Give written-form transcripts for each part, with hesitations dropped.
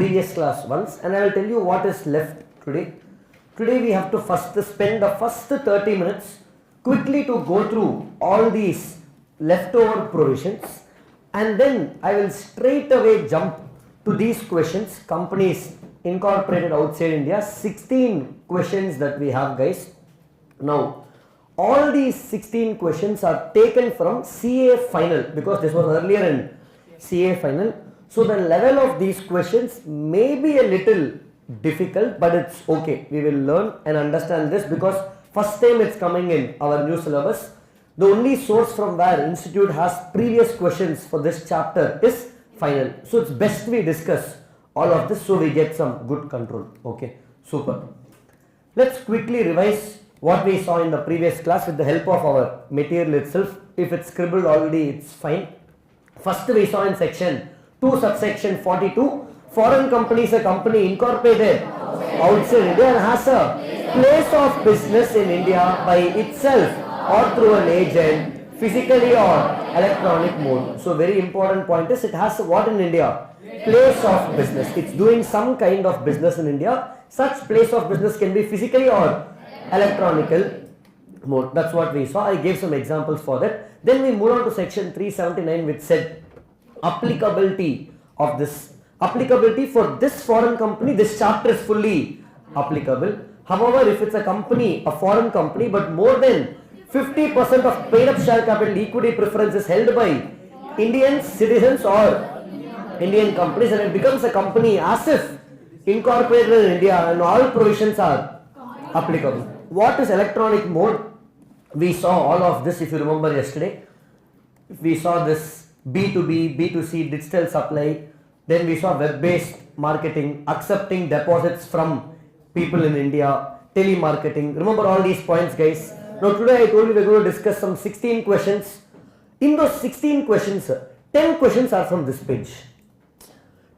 previous class once and I will tell you what is left today. Today we have to first spend the first 30 minutes quickly to go through all these leftover provisions, and then I will straight away jump to these questions. Companies incorporated outside India, 16 questions that we have, guys. Now all these 16 questions are taken from CA final, because this was earlier in CA final. So the level of these questions may be a little difficult, but it's okay. We will learn and understand this because first time it's coming in our new syllabus. The only source from where institute has previous questions for this chapter is final. So it's best we discuss all of this so we get some good control. Okay, super. Let's quickly revise what we saw in the previous class with the help of our material itself. If it's scribbled already, it's fine. First we saw in section 2 subsection 42, foreign company is a company incorporated outside India and has a place of business in India by itself or through an agent, physically or electronic mode. So very important point is it has what in India? Place of business. It's doing some kind of business in India. Such place of business can be physically or electronical mode. That's what we saw. I gave some examples for that. Then we move on to section 379, which said applicability of this. Applicability for this foreign company, this chapter is fully applicable. However, if it's a company, a foreign company, but more than 50% of paid up share capital equity preference is held by Indian citizens or Indian companies, and it becomes a company as if incorporated in India, and all provisions are applicable. What is electronic mode? We saw all of this if you remember yesterday. We saw this B2B, B2C, digital supply. Then we saw web-based marketing, accepting deposits from people in India, telemarketing. Remember all these points, guys. Now today I told you we're going to discuss some 16 questions. In those 16 questions, 10 questions are from this page.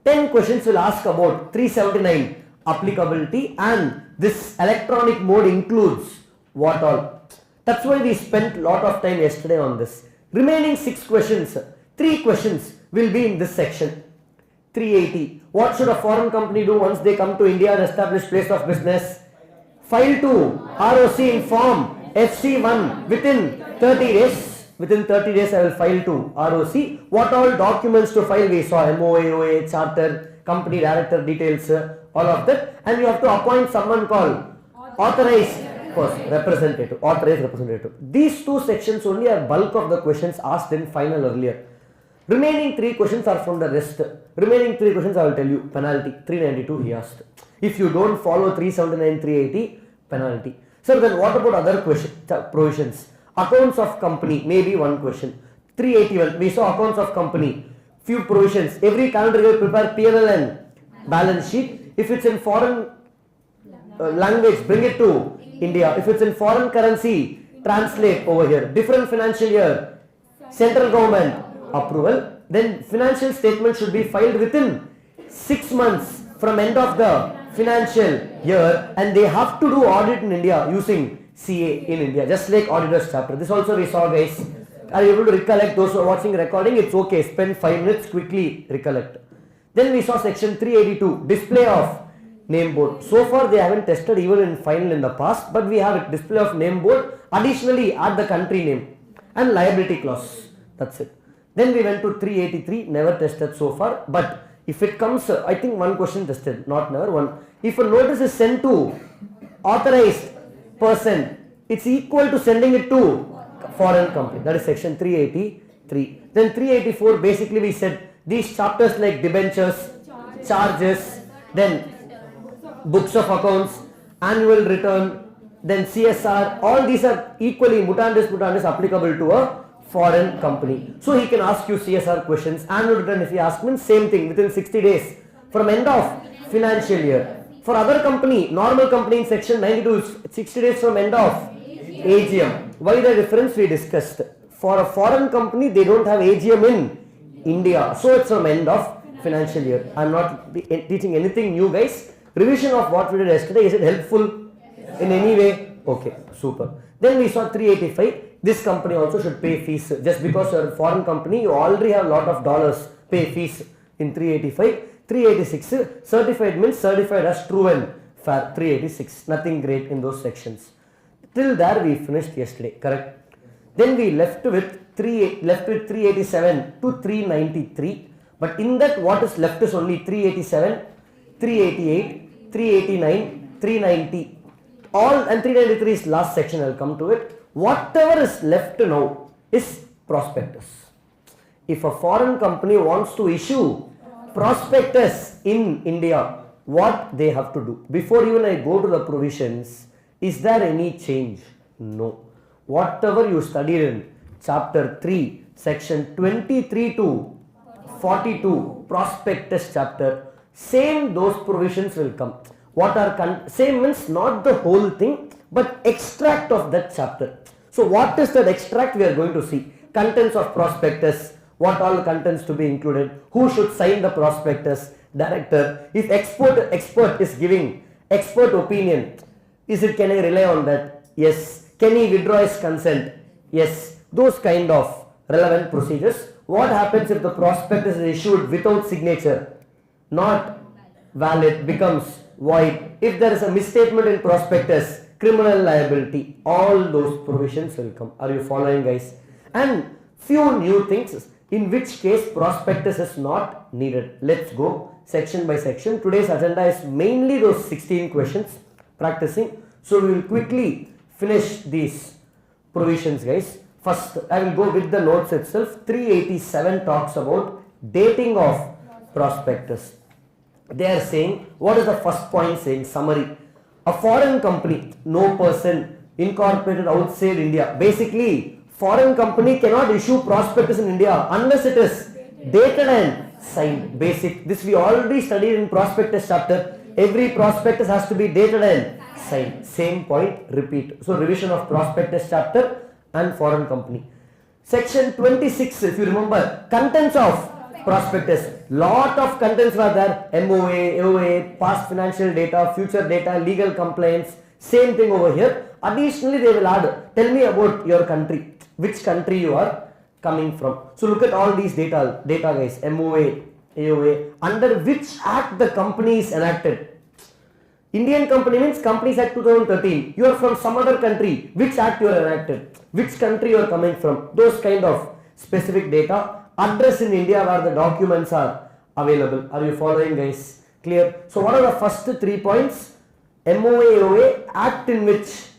10 questions will ask about 379 applicability, and this electronic mode includes what all. That's why we spent a lot of time yesterday on this. Remaining 6 questions, 3 questions will be in this section. 380. What should a foreign company do once they come to India and establish place of business? File to ROC in form FC1 within 30 days. Within 30 days I will file to ROC. What all documents to file we saw? MOA, OA, charter, company director details, all of that. And you have to appoint someone called authorized representative. Authorized representative. These 2 sections only are bulk of the questions asked in final earlier. Remaining 3 questions are from the rest. Remaining 3 questions I will tell you. Penalty 392 he asked. If you don't follow 379, 380, penalty. Sir, then what about other provisions? Accounts of company, maybe one question. 381, we saw accounts of company. Few provisions. Every calendar year prepare P&L and balance sheet. If it's in foreign language, bring it to India. If it's in foreign currency, translate over here. Different financial year, central government approval. Then financial statement should be filed within 6 months from end of the financial year, and they have to do audit in India using CA in India, just like auditors chapter. This also we saw, guys. Are you able to recollect? Those who are watching recording, it's okay. Spend 5 minutes, quickly recollect. Then we saw section 382, display of name board. So far they haven't tested even in final in the past, but we have a display of name board. Additionally, add the country name and liability clause. That's it. Then we went to 383, never tested so far, but if it comes, I think one question tested, not never one. If a notice is sent to authorized person, it's equal to sending it to foreign company. That is section 383. Then 384, basically we said these chapters like debentures, charges, then books of accounts, annual return, then CSR, all these are equally mutandis applicable to a foreign company. So he can ask you CSR questions. Annual return, if he asks means same thing within 60 days from end of financial year. For other company, normal company in section 92 is 60 days from end of AGM. Why the difference we discussed. For a foreign company, they don't have AGM in India. So it's from end of financial year. I'm not teaching anything new, guys. Revision of what we did yesterday, is it helpful in any way? Okay, super. Then we saw 385. This company also should pay fees. Just because you're a foreign company, you already have a lot of dollars, pay fees in 385. 386 certified means certified as true and fair. 386, nothing great in those sections. Till there we finished yesterday, correct? Then we left with 387 to 393. But in that, what is left is only 387, 388, 389, 390. All, and 393 is last section, I'll come to it. Whatever is left now is prospectus. If a foreign company wants to issue prospectus in India, what they have to do? Before even I go to the provisions, is there any change? No. Whatever you studied in chapter 3, section 23 to 42, prospectus chapter, same those provisions will come. What are same means not the whole thing, but extract of that chapter. So what is that extract we are going to see? Contents of prospectus, what all contents to be included, who should sign the prospectus, director, if expert is giving expert opinion, can I rely on that? Yes. Can he withdraw his consent? Yes. Those kind of relevant procedures. What happens if the prospectus is issued without signature? Not valid, becomes void. If there is a misstatement in prospectus, criminal liability, all those provisions will come. Are you following, guys? And few new things, in which case prospectus is not needed. Let's go section by section. Today's agenda is mainly those 16 questions practicing. So we will quickly finish these provisions, guys. First, I will go with the notes itself. 387 talks about dating of prospectus. They are saying, what is the first point saying? Summary. A foreign company, no person incorporated outside India. Basically, foreign company cannot issue prospectus in India unless it is dated and signed. Basic. This we already studied in prospectus chapter. Every prospectus has to be dated and signed. Same point, repeat. So revision of prospectus chapter and foreign company. Section 26, if you remember, contents of prospectus. Lot of contents were there. MOA, AOA, past financial data, future data, legal complaints. Same thing over here. Additionally, they will add, tell me about your country. Which country you are coming from. So look at all these data guys. MOA, AOA. Under which act the company is enacted. Indian company means Companies Act 2013. You are from some other country. Which act you are enacted? Which country you are coming from? Those kind of specific data. Address in India where the documents are available. Are you following, guys? Clear? So what are the first 3 points? MOA, AOA, act in which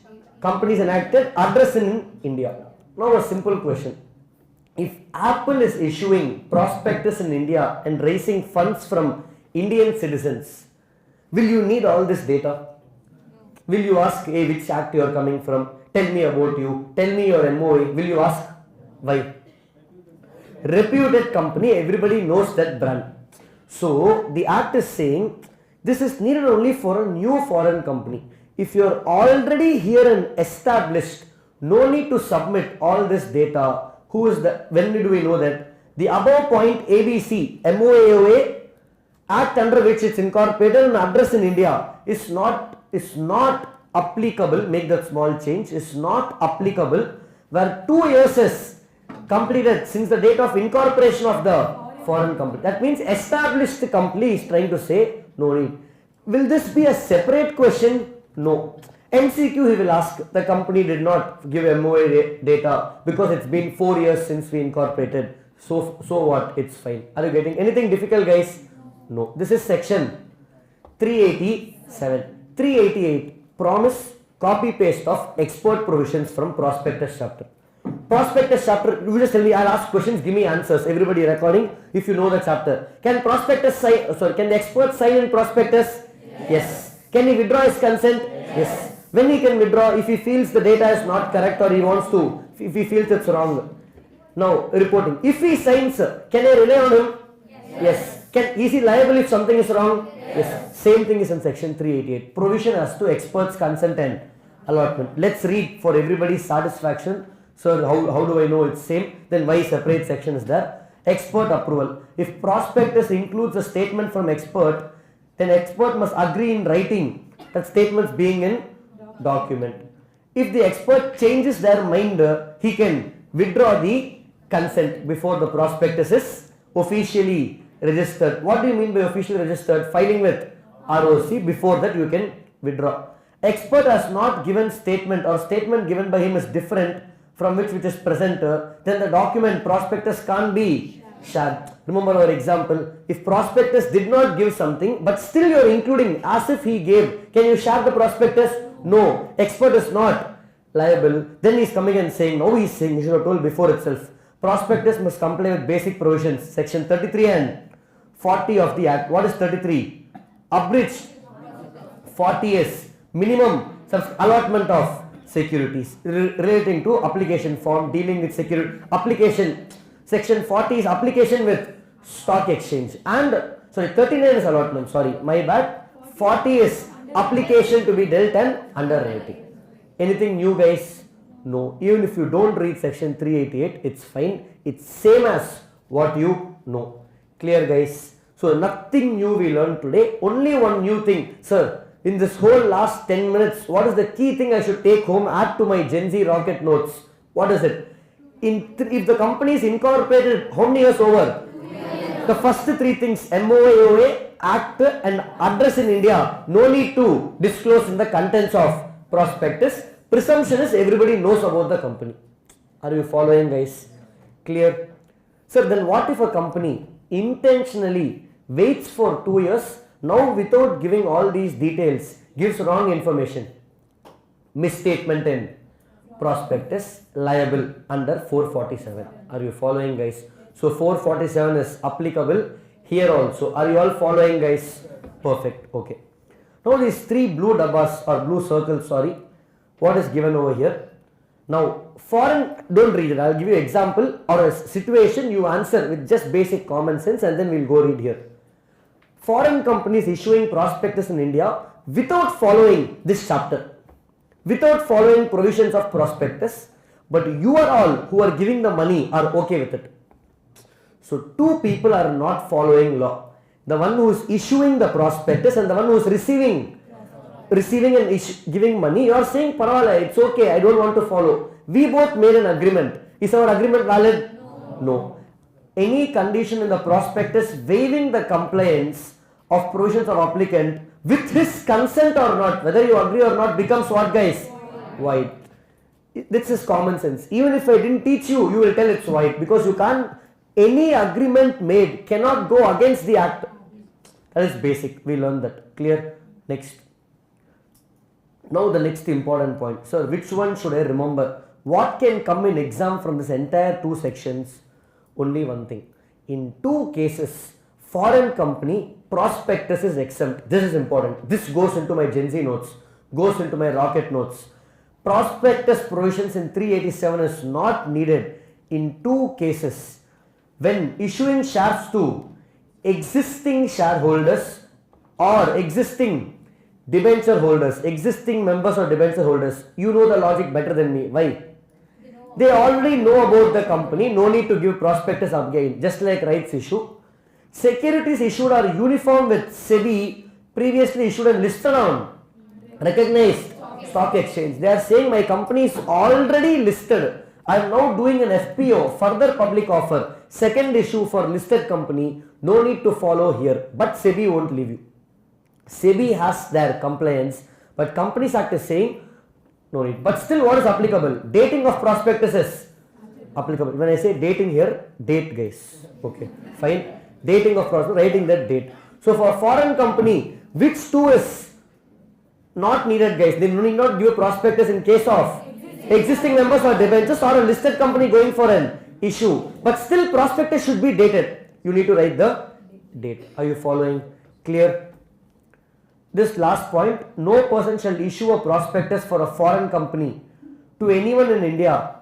companies enacted, address in India. Now a simple question. If Apple is issuing prospectus in India and raising funds from Indian citizens, will you need all this data? Will you ask, hey, which act you are coming from? Tell me about you. Tell me your MOA. Will you ask? Why? Reputed company, everybody knows that brand. So the act is saying this is needed only for a new foreign company. If you are already here and established, no need to submit all this data. Who is the, when do we know that? The above point ABC, MOAOA, act under which it's incorporated and address in India is not applicable, make that small change, is not applicable where 2 years is completed since the date of incorporation of the foreign company. That means established company is trying to say no need. Will this be a separate question? No. MCQ he will ask, the company did not give MOA data because it's been 4 years since we incorporated. So what? It's fine. Are you getting anything difficult, guys? No. This is section 387. 388. Promise copy paste of export provisions from prospectus chapter. Prospectus chapter, you just tell me, I'll ask questions, give me answers. Everybody recording, if you know the chapter. Can prospectus sign, can the expert sign in prospectus? Yes. Can he withdraw his consent? Yes. When he can withdraw, if he feels the data is not correct or he wants to, if he feels it's wrong. Now, reporting. If he signs, can I rely on him? Yes. Is he liable if something is wrong? Yes. Same thing is in section 388. Provision as to experts' consent and allotment. Let's read for everybody's satisfaction. So how do I know it's same? Then why separate section is there? Expert approval. If prospectus includes a statement from expert, then expert must agree in writing that statements being in document. If the expert changes their mind, he can withdraw the consent before the prospectus is officially registered. What do you mean by officially registered? Filing with ROC. Before that you can withdraw. Expert has not given statement or statement given by him is different from which is presenter, then the document prospectus can't be shared. Remember our example, if prospectus did not give something but still you are including as if he gave, can you share the prospectus? No, expert is not liable. Then he is coming and saying, no, he is saying, you should have told before itself. Prospectus must comply with basic provisions, section 33 and 40 of the Act. What is 33? Abridged. 40 is minimum allotment of securities relating to application form dealing with security application. Section 40 is application with stock exchange and 39 is allotment, sorry, my bad. 40 is application to be dealt and underwriting. Anything new guys? No. Even if you don't read section 388, it's fine. It's same as what you know. Clear guys? So nothing new we learned today. Only one new thing. Sir, in this whole last 10 minutes, what is the key thing I should take home, add to my Gen Z rocket notes? What is it? If the company is incorporated, how many years over? The first three things, MOA, Act and address in India, no need to disclose in the contents of prospectus. Presumption is everybody knows about the company. Are you following guys? Clear? Sir, then what if a company intentionally waits for 2 years, now without giving all these details, gives wrong information? Misstatement in prospectus, liable under 447. Are you following guys? So 447 is applicable here also. Are you all following guys? Perfect. Okay. Now these three blue dabbas or blue circles, sorry, what is given over here? Now foreign, don't read it, I'll give you example or a situation, you answer with just basic common sense and then we'll go read here. Foreign companies issuing prospectus in India without following this chapter, without following provisions of prospectus, but you are all who are giving the money are okay with it. So two people are not following law. The one who is issuing the prospectus and the one who is receiving and giving money. You are saying, Paravala, it's okay, I don't want to follow. We both made an agreement. Is our agreement valid? No. Any condition in the prospectus waiving the compliance of provisions of applicant with his consent or not, whether you agree or not, becomes what guys? Void. This is common sense. Even if I didn't teach you, you will tell it's void because you can't, any agreement made cannot go against the act. That is basic. We learned that. Clear? Next. Now the next important point. Sir, which one should I remember? What can come in exam from this entire two sections? Only one thing. In two cases, foreign company prospectus is exempt. This is important. This goes into my Gen Z notes, goes into my rocket notes. Prospectus provisions in 387 is not needed in two cases. When issuing shares to existing shareholders or existing debenture holders, existing members or debenture holders, you know the logic better than me. Why? They already know about the company, no need to give prospectus again, just like rights issue. Securities issued are uniform with SEBI, previously issued and listed on recognized stock exchange. They are saying my company is already listed. I am now doing an FPO, further public offer, second issue for listed company, no need to follow here, but SEBI won't leave you. SEBI has their compliance, but Companies Act is saying no need. But still what is applicable? Dating of prospectus is applicable. When I say dating here, date guys. Okay, fine. Dating of prospectus, writing that date. So for foreign company, which two is not needed guys? They need not give prospectus in case of existing members or debentures or a listed company going for an issue. But still prospectus should be dated. You need to write the date. Are you following? Clear? This last point, no person shall issue a prospectus for a foreign company to anyone in India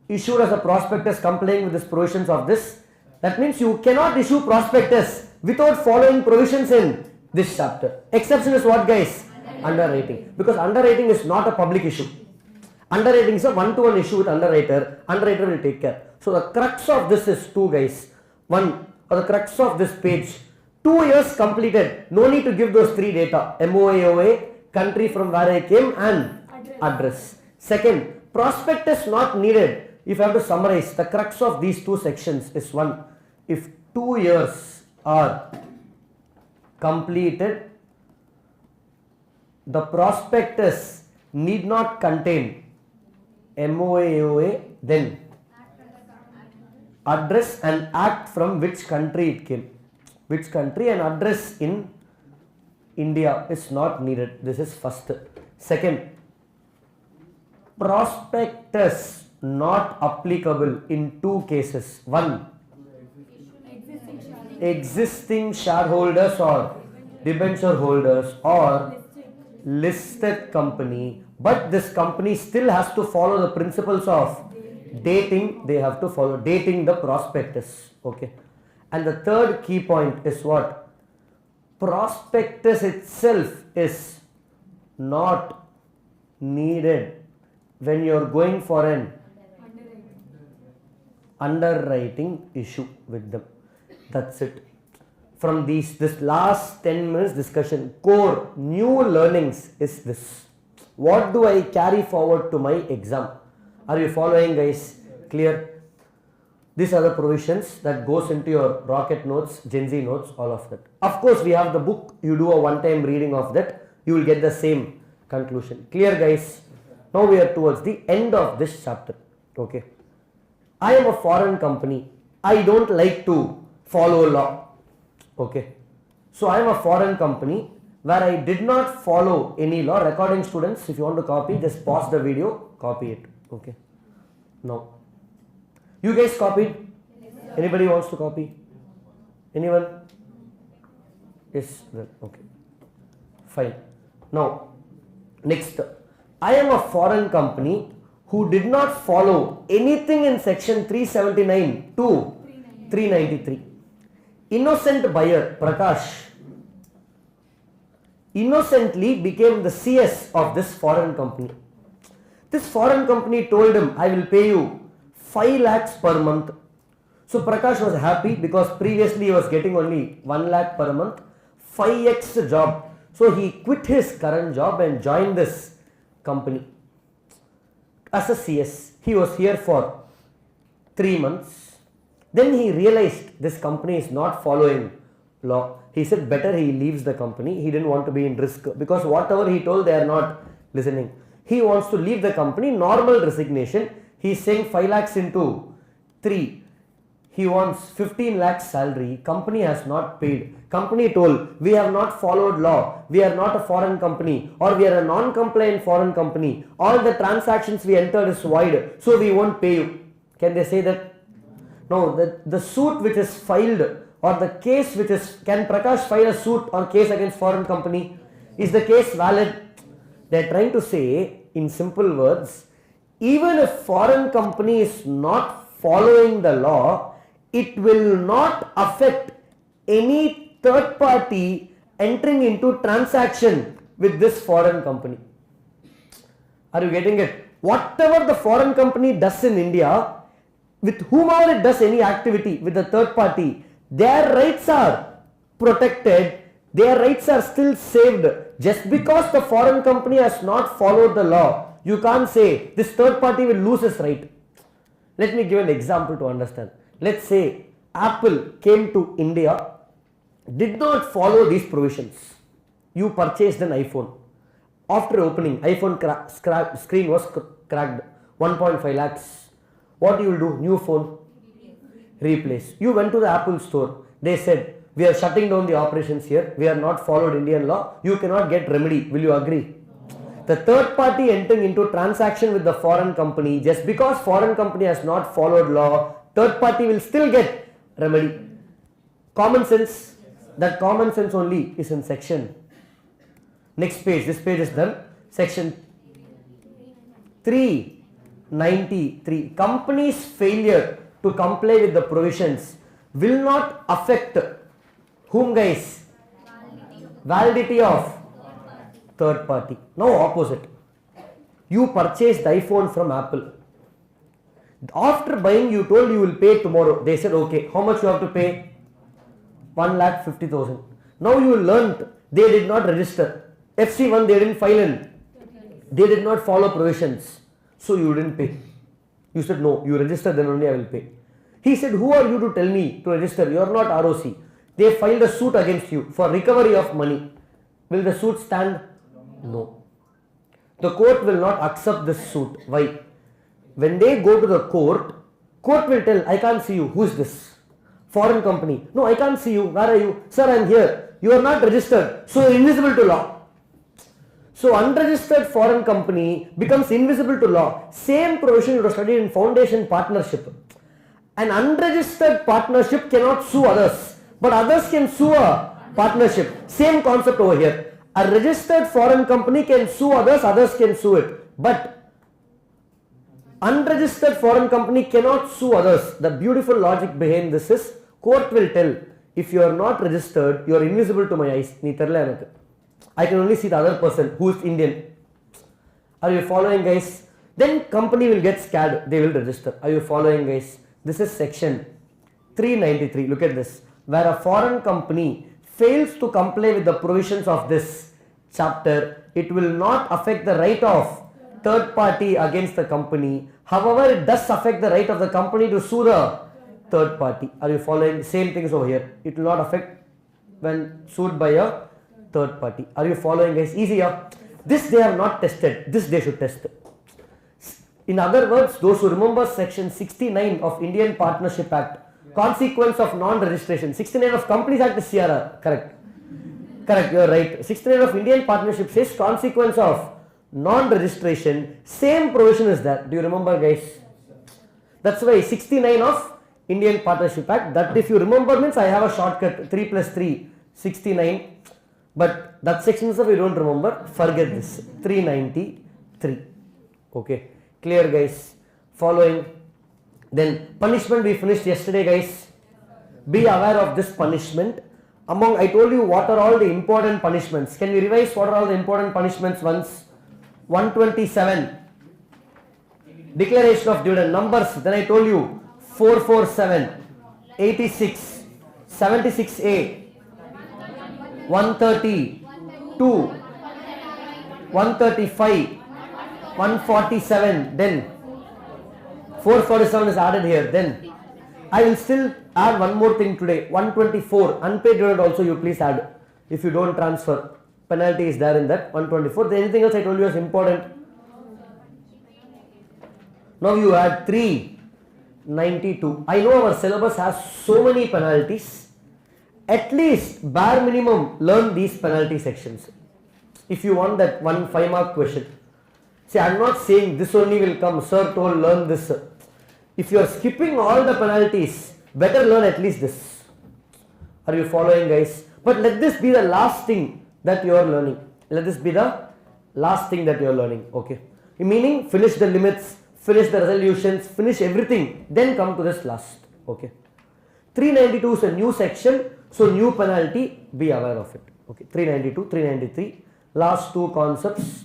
issued as a prospectus complying with the provisions of this. That means you cannot issue prospectus without following provisions in this chapter. Exception is what guys? Underwriting. Because underwriting is not a public issue. Underwriting is a one-to-one issue with underwriter. Underwriter will take care. So the crux of this is two guys. One, or the crux of this page. 2 years completed. No need to give those three data. MOA, country from where I came and address. Second, prospectus not needed. If I have to summarize, the crux of these two sections is one. If 2 years are completed, the prospectus need not contain MOA, AOA, then address and act from which country it came. Which country and address in India is not needed. This is first. Second, prospectus not applicable in 2 cases. One, existing shareholders or debenture holders or listed company, but this company still has to follow the principles of dating. They have to follow dating the prospectus. Okay. And the third key point is what? Prospectus itself is not needed when you are going for an underwriting issue with them. That's it. From this last 10 minutes discussion, core new learnings is this. What do I carry forward to my exam? Are you following, guys? Clear? These are the provisions that goes into your rocket notes, Gen Z notes, all of that. Of course, we have the book. You do a one-time reading of that. You will get the same conclusion. Clear, guys? Now we are towards the end of this chapter. Okay. I am a foreign company. I don't like to follow law. Okay. So I am a foreign company where I did not follow any law. Recording students, if you want to copy, just pause the video, copy it. Okay. Now, you guys copied? Anybody wants to copy? Anyone? Yes. Okay. Fine. Now, next. I am a foreign company who did not follow anything in section 379 to 393. Innocent buyer, Prakash, innocently became the CS of this foreign company. This foreign company told him, I will pay you 5 lakhs per month. So Prakash was happy because previously he was getting only 1 lakh per month, 5x job. So he quit his current job and joined this company as a CS. He was here for 3 months. Then he realized this company is not following law. He said better he leaves the company. He didn't want to be in risk because whatever he told, they are not listening. He wants to leave the company, normal resignation. He is saying 5 lakhs into 3. He wants 15 lakhs salary. Company has not paid. Company told, we have not followed law. We are not a foreign company, or we are a non-compliant foreign company. All the transactions we entered is void, so we won't pay you. Can they say that? No, the suit which is filed, or the case which is, can Prakash file a suit or case against foreign company? Is the case valid? They are trying to say, in simple words, even if foreign company is not following the law, it will not affect any third party entering into transaction with this foreign company. Are you getting it? Whatever the foreign company does in India, with whomever it does any activity with the third party, their rights are protected, their rights are still saved. Just because the foreign company has not followed the law, you can't say this third party will lose his right. Let me give an example to understand. Let's say Apple came to India, did not follow these provisions. You purchased an iPhone. After opening, iPhone screen was cracked, 1.5 lakhs. What you will do? New phone, replace. You went to the Apple store. They said, we are shutting down the operations here. We are not followed Indian law. You cannot get remedy. Will you agree? The third party entering into transaction with the foreign company, just because foreign company has not followed law, third party will still get remedy. Common sense. That common sense only is in section. Next page. This page is done. Section 393. Company's failure to comply with the provisions will not affect whom, guys? Validity of third party. Now opposite. You purchased the iPhone from Apple. After buying, you told you will pay tomorrow. They said, okay, how much you have to pay? 1,50,000. Now you learnt they did not register. FC1 they didn't file in. They did not follow provisions. So you didn't pay. You said no, you register, then only I will pay. He said, who are you to tell me to register? You are not ROC. They filed a suit against you for recovery of money. Will the suit stand? No. The court will not accept this suit. Why? When they go to the court will tell, I can't see you. Who is this? Foreign company. No, I can't see you. Where are you? Sir, I am here. You are not registered. So you are invisible to law. So unregistered foreign company becomes invisible to law. Same provision you have studied in foundation partnership. An unregistered partnership cannot sue others, but others can sue a partnership. Same concept over here. A registered foreign company can sue others, others can sue it. But unregistered foreign company cannot sue others. The beautiful logic behind this is, court will tell, if you are not registered, you are invisible to my eyes. I can only see the other person who is Indian. Are you following, guys? Then company will get scared. They will register. Are you following, guys? This is section 393. Look at this. Where a foreign company fails to comply with the provisions of this chapter, it will not affect the right of third party against the company. However, it does affect the right of the company to sue the third party. Are you following? Same things over here. It will not affect when sued by a third party. Are you following, guys? Easier. This they have not tested. This they should test. In other words, those who remember section 69 of Indian Partnership Act, consequence of non-registration. 69 of Companies Act is CRR. Correct. Correct, you are right. 69 of Indian Partnership says consequence of non-registration. Same provision is there. Do you remember, guys? That's why 69 of Indian Partnership Act. That if you remember means I have a shortcut. 3 plus 3, 69. But that section is if you don't remember, forget this. 393. Okay. Clear, guys? Following. Then punishment we finished yesterday, guys. Be aware of this punishment. I told you what are all the important punishments. Can we revise what are all the important punishments once? 127. Declaration of dividend. Numbers. Then I told you 447, 86, 76A, 132, 135, 147. Then 447 is added here. Then I will still add one more thing today. 124 unpaid dividend also you please add. If you don't transfer, penalty is there in that 124. Then anything else I told you is important. Now you add 392. I know our syllabus has so many penalties. At least bare minimum learn these penalty sections. If you want that 1 5-mark question. See, I am not saying this only will come. Sir told learn this. If you are skipping all the penalties, better learn at least this. Are you following, guys? But let this be the last thing that you are learning. Let this be the last thing that you are learning. Okay. Meaning finish the limits, finish the resolutions, finish everything. Then come to this last. Okay. 392 is a new section. So new penalty, be aware of it. Okay. 392, 393. Last two concepts.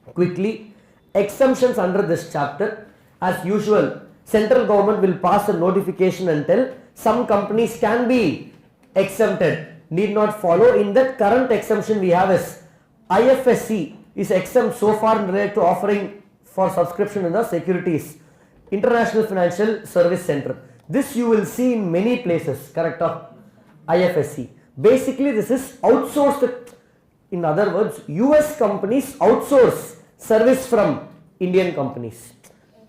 Quickly. Exemptions under this chapter. As usual, central government will pass a notification and tell some companies can be exempted. Need not follow. In that current exemption we have is IFSC is exempt so far related to offering for subscription in the securities. International Financial Service Center. This you will see in many places. Correct? IFSC. Basically this is outsourced. In other words, US companies outsource service from Indian companies.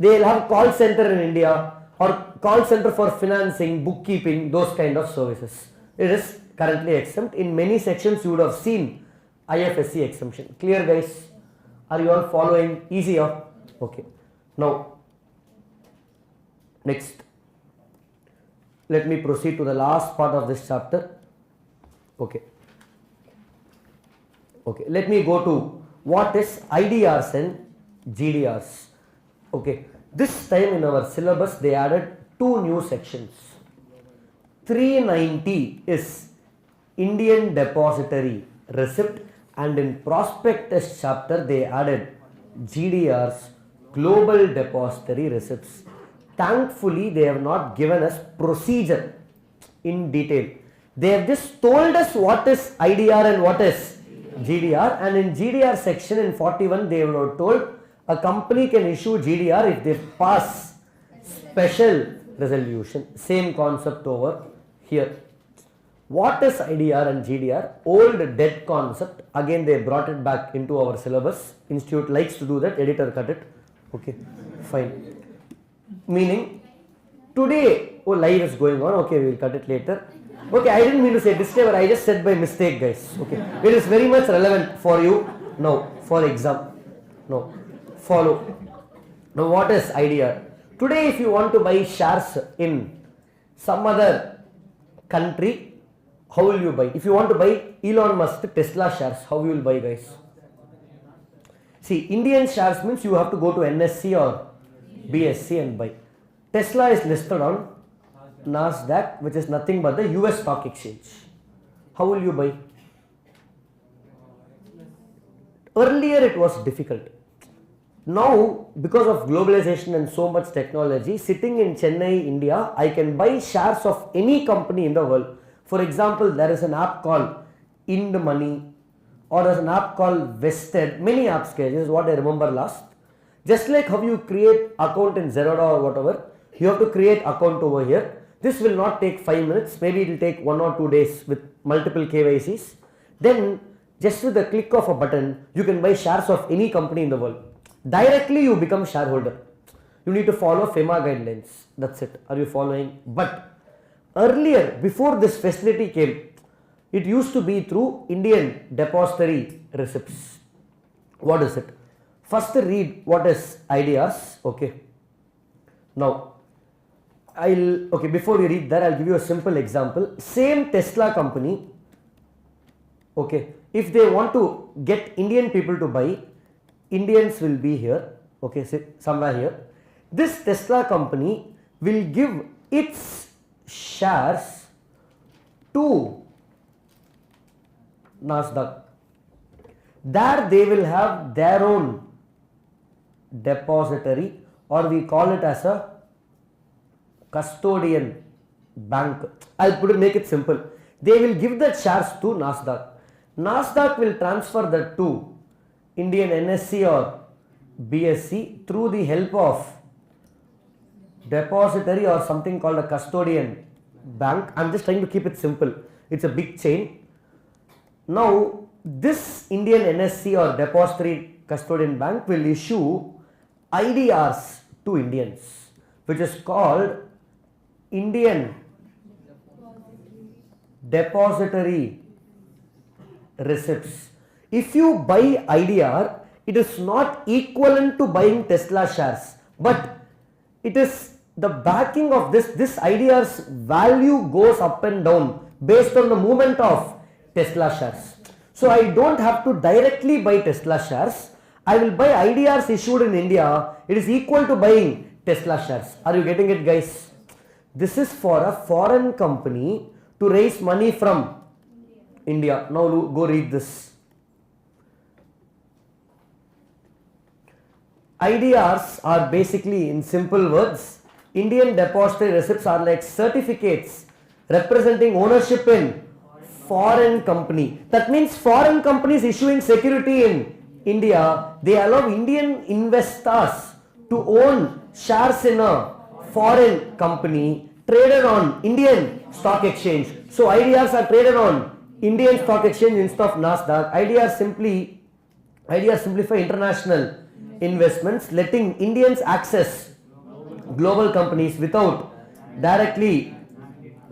They will have call center in India or call center for financing, bookkeeping, those kind of services. It is currently exempt. In many sections you would have seen IFSC exemption. Clear, guys? Are you all following? Easier? Okay. Now, next. Let me proceed to the last part of this chapter. Okay. Okay. Let me go to what is IDRs and GDRs. Okay. This time in our syllabus they added two new sections. 390 is Indian Depository Receipt, and in Prospectus chapter they added GDRs, Global Depository Receipts. Thankfully they have not given us procedure in detail. They have just told us what is IDR and what is GDR, and in GDR section in 41 they have told a company can issue GDR if they pass special resolution. Same concept over here. What is IDR and GDR? Old dead concept. Again they brought it back into our syllabus. Institute likes to do that. Editor cut it. Okay, fine. Meaning today, oh, live is going on. Okay, we will cut it later. Okay, I didn't mean to say disclaimer. I just said by mistake, guys. Okay, it is very much relevant for you now for exam. No, follow. Now, what is IDR? Today, if you want to buy shares in some other country, how will you buy? If you want to buy Elon Musk Tesla shares, how you will buy, guys? See, Indian shares means you have to go to NSC or BSC and buy. Tesla is listed on NASDAQ, which is nothing but the US stock exchange. How will you buy? Earlier it was difficult. Now, because of globalization and so much technology, sitting in Chennai, India, I can buy shares of any company in the world. For example, there is an app called Ind Money, or there's an app called Vested. Many apps, guys. This is what I remember last. Just like how you create account in Zerodha or whatever, you have to create account over here. This will not take 5 minutes. Maybe it will take 1 or 2 days with multiple KYCs. Then, just with the click of a button, you can buy shares of any company in the world. Directly you become shareholder. You need to follow FEMA guidelines. That's it. Are you following? But earlier, before this facility came, it used to be through Indian depository receipts. What is it? First read what is IDRs. Okay. Now, before we read that, I'll give you a simple example. Same Tesla company, okay, if they want to get Indian people to buy, Indians will be here, okay, somewhere here. This Tesla company will give its shares to NASDAQ. There they will have their own depository, or we call it as a custodian bank. I'll make it simple. They will give the shares to NASDAQ. NASDAQ will transfer that to Indian NSC or BSC through the help of depository or something called a custodian bank. I'm just trying to keep it simple. It's a big chain. Now, this Indian NSC or depository custodian bank will issue IDRs to Indians, which is called Indian Depository Receipts. If you buy IDR, it is not equivalent to buying Tesla shares, but it is the backing of this IDR's value goes up and down based on the movement of Tesla shares. So I don't have to directly buy Tesla shares. I will buy IDRs issued in India. It is equal to buying Tesla shares. Are you getting it, guys? This is for a foreign company to raise money from India. Now go read this. IDRs are basically, in simple words, Indian depository receipts are like certificates representing ownership in foreign company. That means foreign companies issuing security in India, they allow Indian investors to own shares in a foreign company traded on Indian stock exchange. So IDRs are traded on Indian stock exchange instead of NASDAQ. IDRs simplify international investments, letting Indians access global companies without directly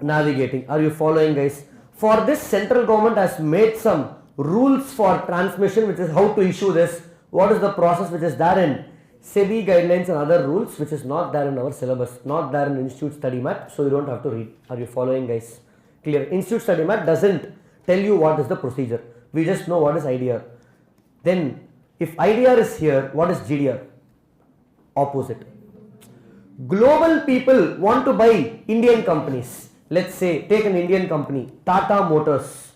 navigating. Are you following, guys? For this, central government has made some rules for transmission, which is how to issue this, what is the process which is there in SEBI guidelines and other rules, which is not there in our syllabus, not there in Institute Study Mat, so you don't have to read. Are you following, guys? Clear? Institute Study Mat doesn't tell you what is the procedure. We just know what is IDR. Then, if IDR is here, what is GDR? Opposite. Global people want to buy Indian companies. Let's say, take an Indian company, Tata Motors.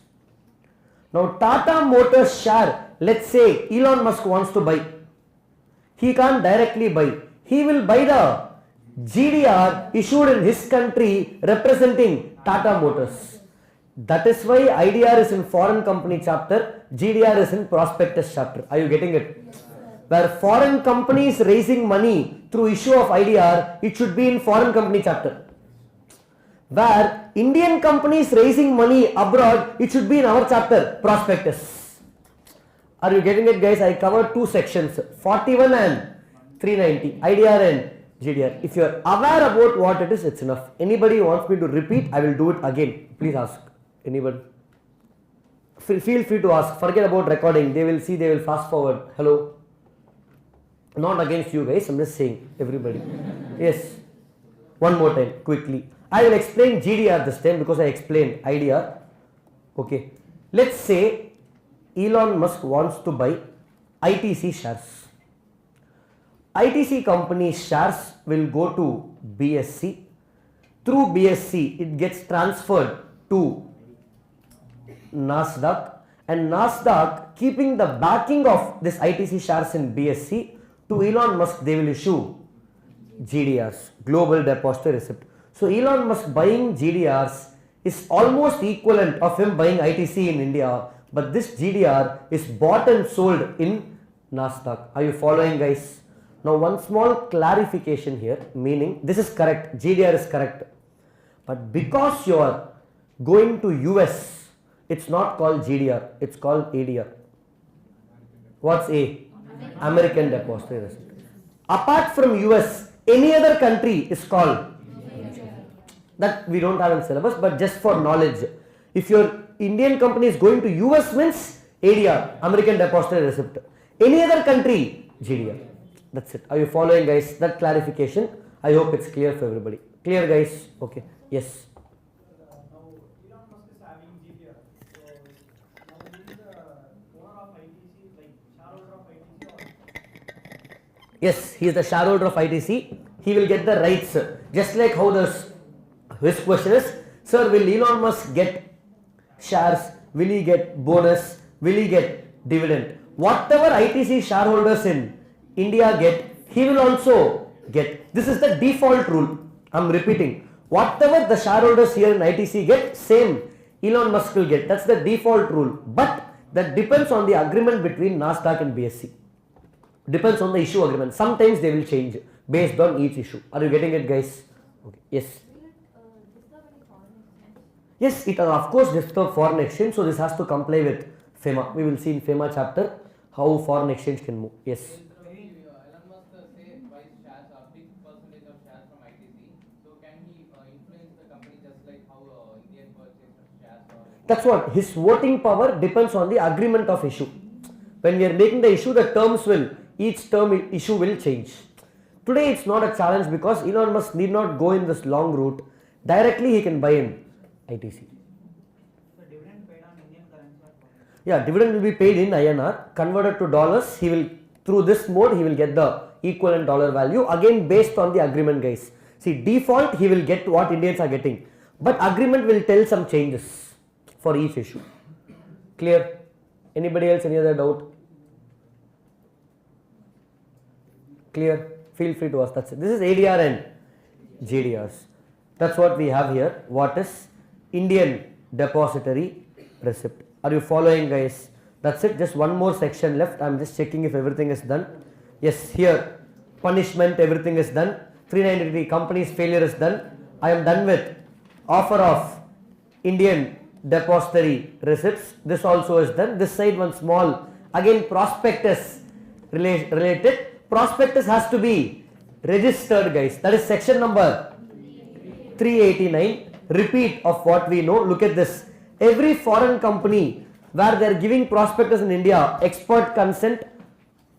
Now, Tata Motors share, let's say Elon Musk wants to buy. He can't directly buy. He will buy the GDR issued in his country representing Tata Motors. That is why IDR is in foreign company chapter, GDR is in prospectus chapter. Are you getting it? where foreign companies raising money through issue of IDR, it should be in foreign company chapter. Where Indian companies raising money abroad, it should be in our chapter, Prospectus. Are you getting it, guys? I covered two sections, 41 and 390, IDR and GDR. If you are aware about what it is, it's enough. Anybody wants me to repeat, I will do it again. Please ask. Anyone? Feel free to ask. Forget about recording. They will see, they will fast forward. Hello? Not against you guys, I'm just saying. Everybody. Yes. One more time, quickly. I will explain GDR this time because I explained IDR. Okay. Let's say Elon Musk wants to buy ITC shares. ITC company shares will go to BSC. Through BSC, it gets transferred to NASDAQ, and NASDAQ, keeping the backing of this ITC shares in BSC, to Elon Musk they will issue GDRs, Global Depository Receipt. So Elon Musk buying GDRs is almost equivalent of him buying ITC in India, but this GDR is bought and sold in NASDAQ. Are you following, guys? Now one small clarification here, meaning this is correct, GDR is correct, but because you are going to US, it's not called GDR, it's called ADR. What's A? American Depository Receipt. Apart from US, any other country is called, that we don't have in syllabus, but just for knowledge. If your Indian company is going to US means ADR, American Depository Receipt. Any other country, GDR. That's it. Are you following, guys? That clarification, I hope it's clear for everybody. Clear, guys? Okay. Yes. Yes, he is the shareholder of ITC. He will get the rights. Just like how his question is, sir, will Elon Musk get shares? Will he get bonus? Will he get dividend? Whatever ITC shareholders in India get, he will also get. This is the default rule. I am repeating. Whatever the shareholders here in ITC get, same Elon Musk will get. That's the default rule. But that depends on the agreement between NASDAQ and BSC. Depends on the issue agreement. Sometimes they will change based on each issue. Are you getting it, guys? Okay. Yes. Yes, it of course disturb foreign exchange. So this has to comply with FEMA. We will see in FEMA chapter how foreign exchange can move. Yes. Elon Musk buys shares, a big percentage of shares from ITC. So can he influence the company just like how Indian purchase shares? That's what his voting power depends on the agreement of issue. When we are making the issue, the terms will. Each term issue will change. Today it's not a challenge because Elon Musk need not go in this long route. Directly he can buy in ITC. The dividend paid on Indian currency? Yeah, dividend will be paid in INR. Converted to dollars, he will, through this mode, he will get the equivalent dollar value. Again, based on the agreement, guys. See, default, he will get what Indians are getting. But agreement will tell some changes for each issue. Clear? Anybody else, any other doubt? Clear? Feel free to ask. That's it. This is ADR and GDRs. That's what we have here. What is Indian Depository Receipt? Are you following, guys? That's it. Just one more section left. I'm just checking if everything is done. Yes, here punishment, everything is done. 393 company's failure is done. I am done with offer of Indian Depository Receipts. This also is done. This side one small, again prospectus related. Prospectus has to be registered, guys. That is section number 389. Repeat of what we know. Look at this. Every foreign company where they are giving prospectus in India, expert consent,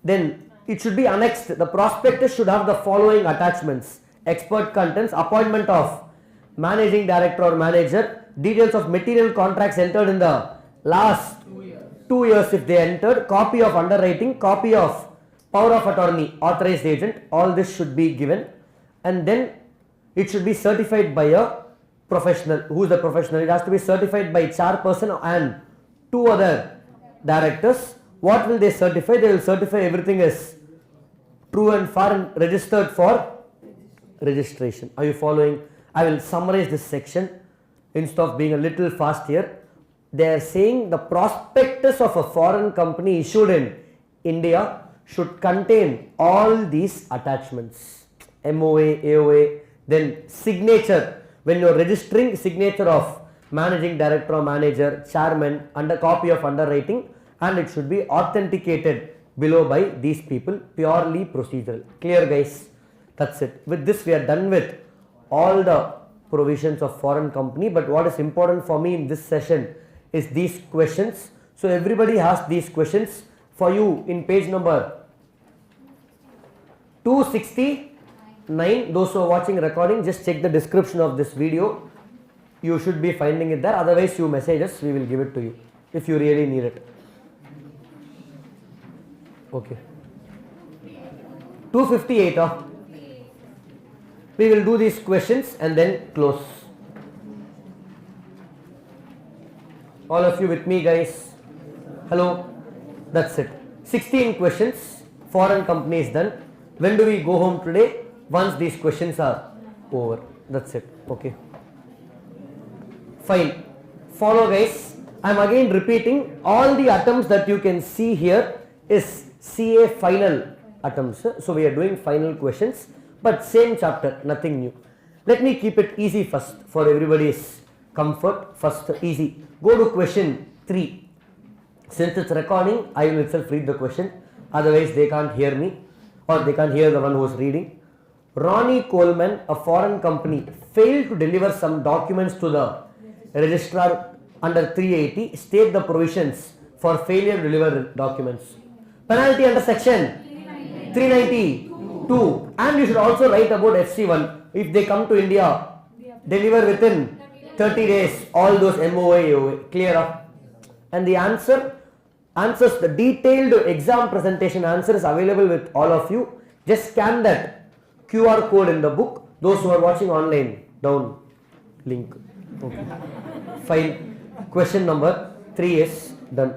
then it should be annexed. The prospectus should have the following attachments: expert contents, appointment of managing director or manager, details of material contracts entered in the last 2 years if they entered, copy of underwriting, copy of power of attorney, authorized agent. All this should be given, and then it should be certified by a professional. Who is the professional? It has to be certified by chairperson and 2 other directors. What will they certify? They will certify everything is true and fair and registered for registration. Are you following? I will summarize this section instead of being a little fast here. They are saying the prospectus of a foreign company issued in India should contain all these attachments. MOA, AOA, then signature. When you are registering, signature of managing director or manager, chairman, and a copy of underwriting, and it should be authenticated below by these people, purely procedural. Clear, guys? That's it. With this we are done with all the provisions of foreign company, but what is important for me in this session is these questions. So everybody has these questions for you in page number 269. Those who are watching recording, just check the description of this video. You should be finding it there. Otherwise you message us, we will give it to you if you really need it. Okay. 258. We will do these questions and then close. All of you with me, guys? Hello? That's it. 16 questions. Foreign company is done. When do we go home today? Once these questions are over. That's it. Okay. Fine. Follow, guys. I am again repeating, all the attempts that you can see here is CA final attempts. So we are doing final questions, but same chapter, nothing new. Let me keep it easy first for everybody's comfort. First, easy. Go to question 3. Since it's recording, I will itself read the question. Otherwise, they can't hear me or they can't hear the one who is reading. Ronnie Coleman, a foreign company, failed to deliver some documents to the registrar under 380. State the provisions for failure to deliver documents. Penalty under section 392. And you should also write about FC1. If they come to India, deliver within 30 days all those MOA, AOA. Clear up? And the answers, the detailed exam presentation answer is available with all of you. Just scan that QR code in the book. Those who are watching online, down link. Okay. Fine. Question number 3 is done.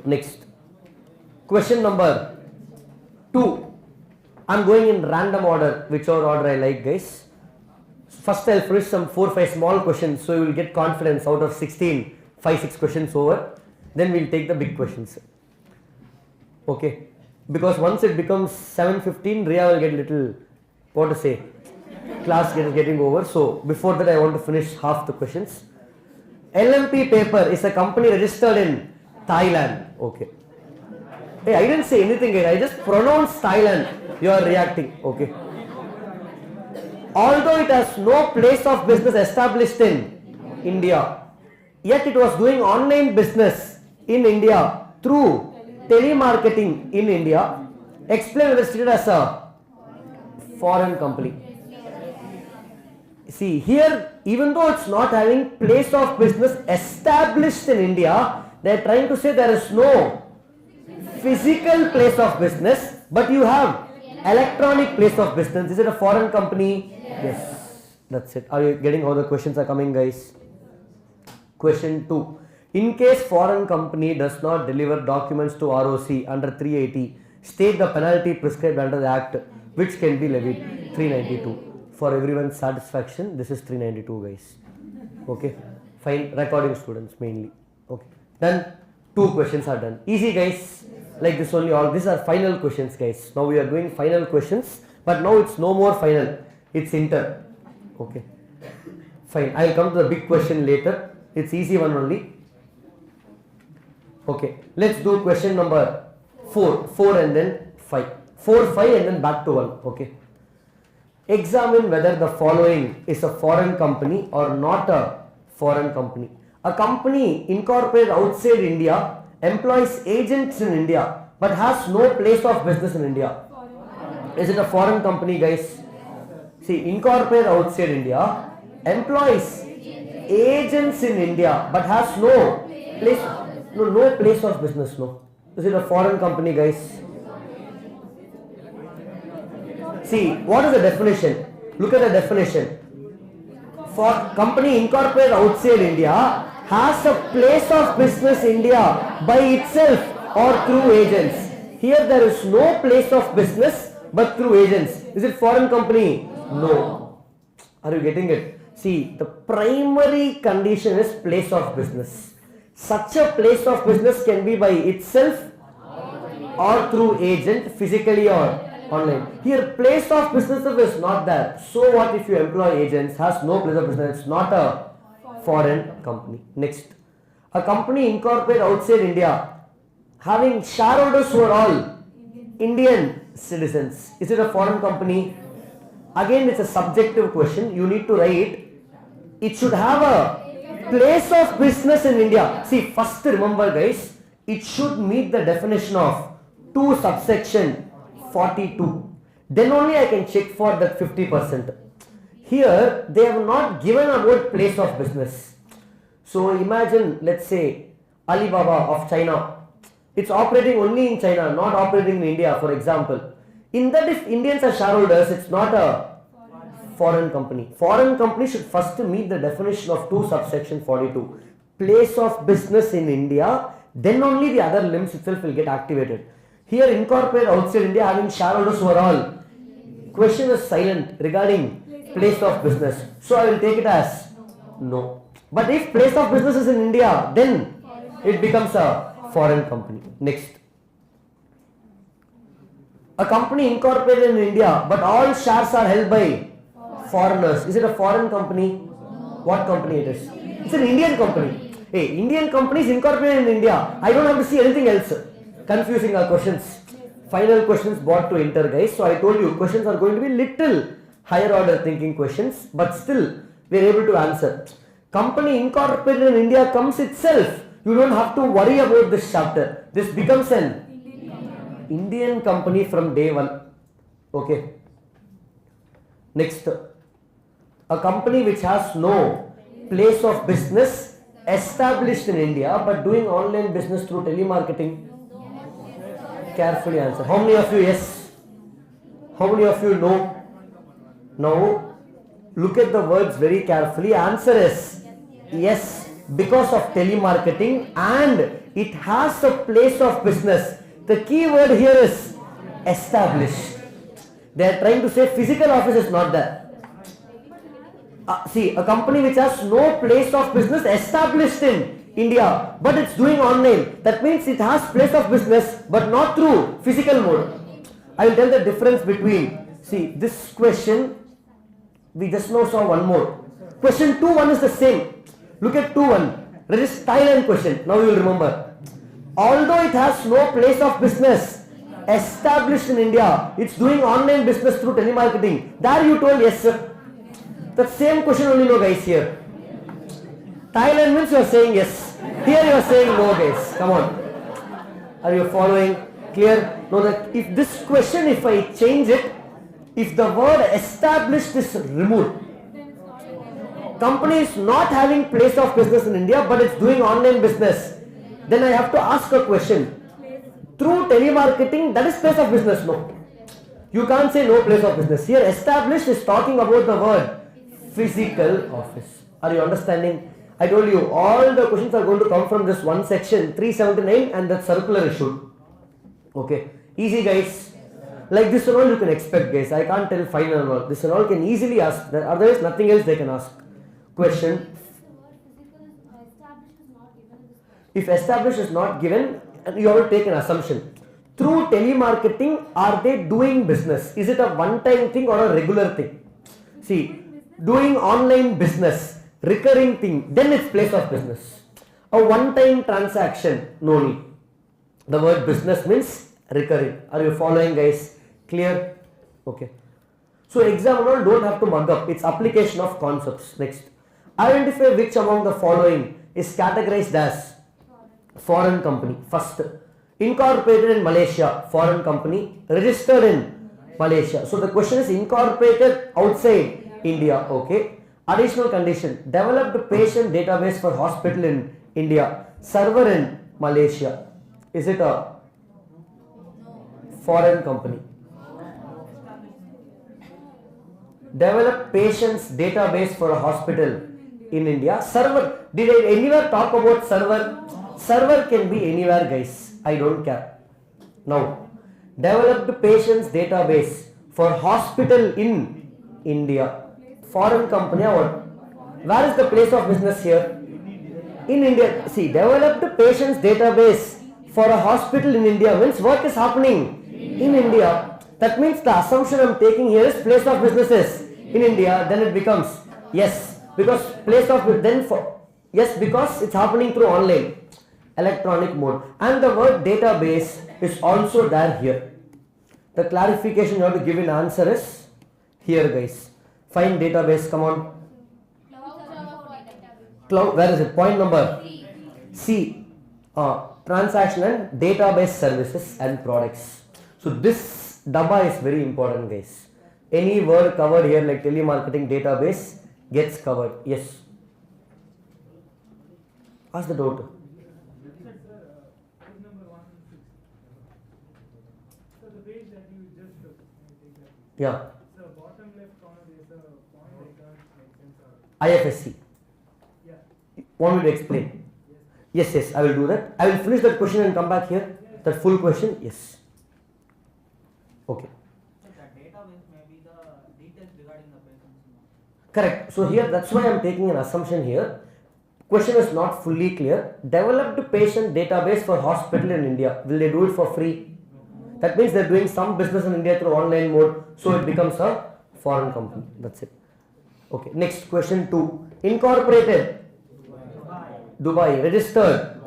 Next. Question number 2. I'm going in random order, whichever order I like, guys. First I'll finish some 4-5 small questions, so you will get confidence out of 16, 5-6 questions over. Then we'll take the big questions. Okay. Because once it becomes 7:15, Ria will get little, what to say, class is getting over. So before that I want to finish half the questions. LMP paper is a company registered in Thailand. Okay. Hey, I didn't say anything, I just pronounced Thailand. You are reacting. Okay. Although it has no place of business established in India, yet it was doing online business in India through telemarketing in India. Explain whether it's treated as a foreign company. See, here, even though it's not having place of business established in India, they are trying to say there is no physical place of business, but you have electronic place of business. Is it a foreign company? Yes. That's it. Are you getting how the questions are coming, guys? Question 2. In case foreign company does not deliver documents to ROC under 380, state the penalty prescribed under the Act, which can be levied. 392. For everyone's satisfaction, this is 392, guys. Okay. Fine. Recording students mainly. Okay. Done. 2 questions are done. Easy, guys. Like this only. All these are final questions, guys. Now we are doing final questions, but now it's no more final. It's inter. Okay. Fine. I will come to the big question later. It's easy one only. Okay. Let's do question number 4. 4 and then 5. 4, 5 and then back to 1. Okay. Examine whether the following is a foreign company or not a foreign company. A company incorporated outside India employs agents in India but has no place of business in India. Is it a foreign company, guys? See, incorporated outside India employs agents in India but has no place of business. No. Is it a foreign company, guys? See, what is the definition? Look at the definition. For company incorporated outside India has a place of business in India by itself or through agents. Here there is no place of business but through agents. Is it foreign company? No. Are you getting it? See, the primary condition is place of business. Such a place of business can be by itself or through agent, physically or online. Here place of business is not there. So what if you employ agents, has no place of business, it's not a foreign company. Next, a company incorporated outside India having shareholders who are all Indian citizens. Is it a foreign company? Again, it's a subjective question. You need to write, it should have a place of business in India. See, first remember guys, it should meet the definition of 2 subsection 42. Then only I can check for that 50%. Here, they have not given about place of business. So imagine, let's say, Alibaba of China. It's operating only in China, not operating in India, for example. In that, if Indians are shareholders, it's not a foreign company. Foreign company should first meet the definition of 2 subsection 42. Place of business in India, then only the other limbs itself will get activated. Here, incorporate outside India having shareholders who are all. Question is silent regarding place of business. So I will take it as no. But if place of business is in India, then it becomes a foreign company. Next. A company incorporated in India, but all shares are held by foreigners. Is it a foreign company? What company it is? It's an Indian company. Hey, Indian company is incorporated in India. I don't have to see anything else. Confusing our questions. Final questions brought to enter, guys. So I told you questions are going to be little higher order thinking questions, but still we are able to answer. Company incorporated in India comes itself. You don't have to worry about this chapter. This becomes an Indian company from day one. Okay. Next, a company which has no place of business established in India but doing online business through telemarketing. Carefully answer. How many of you yes? How many of you no? Now look at the words very carefully. Answer is yes, because of telemarketing and it has a place of business. The key word here is established. They are trying to say physical office is not there. See, a company which has no place of business established in India, but it's doing online. That means it has place of business, but not through physical mode. I will tell the difference between, see, this question, we just now saw one more. Question 2-1 is the same. Look at 2-1. It is Thailand question. Now you will remember. Although it has no place of business established in India, it's doing online business through telemarketing. There you told yes, sir. The same question only no, guys, here. Thailand means you are saying yes. Here you are saying no, guys. Come on. Are you following? Clear? No, that if this question, if I change it, if the word established is removed, company is not having place of business in India, but it's doing online business, then I have to ask a question. Through telemarketing, that is place of business, no. You can't say no place of business. Here, established is talking about the word physical office. Are you understanding? I told you, all the questions are going to come from this one section, 379, and that circular issue. Okay. Easy, guys. Like this and all you can expect, guys. I can't tell final and all. This and all can easily ask. Otherwise, nothing else they can ask. Question. If established is not given, you have to take an assumption. Through telemarketing, are they doing business? Is it a one-time thing or a regular thing? See, doing online business, recurring thing, then it's place of business. A one-time transaction, no need. The word business means recurring. Are you following, guys? Clear? Okay. So exam and all don't have to mug up. It's application of concepts. Next. Identify which among the following is categorized as foreign company. First, incorporated in Malaysia, foreign company, registered in Malaysia. So the question is incorporated outside India. Okay. Additional condition, developed patient database for hospital in India, server in Malaysia. Is it a foreign company? Develop patients database for a hospital in India. Server, did I anywhere talk about server? Server can be anywhere, guys. I don't care. Now, developed patients database for hospital in India. Foreign company or what? Where is the place of business here? In India. See, developed patients database for a hospital in India means work is happening in India. That means the assumption I'm taking here is place of business is in India. Then it becomes yes, because place of then for yes, because it's happening through online electronic mode, and the word database is also there here. The clarification you have to give in answer is here, guys. Find database. Come on. Cloud. Where is it? Point number C. Transaction and database services and products. So this DABA is very important, guys. Any word covered here like telemarketing, database gets covered. Yes. Ask the daughter. Page number 160. So the page that you just took, Yeah. the bottom left corner is a point return exemptions. IFSC. Yeah. Want me to explain? Yes, I will do that. I will finish that question and come back here. That full question, yes. Okay. So the database may be the details regarding the patients. Correct. So here, that's why I am taking an assumption here. Question is not fully clear. Developed patient database for hospital in India. Will they do it for free? That means they're doing some business in India through online mode. So it becomes a foreign company. That's it. Okay. Next question 2. Incorporated. Dubai. Registered.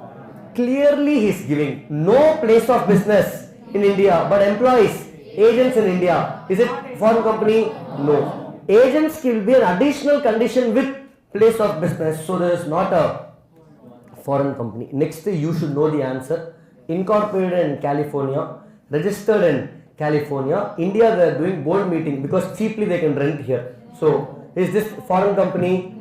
Clearly he is giving no place of business in India, but employs agents in India. Is it foreign company? No. Agents will be an additional condition with place of business, so there is not a foreign company. Next, you should know the answer. Incorporated in California, registered in California. India, they are doing board meeting because cheaply they can rent here. So, is this foreign company?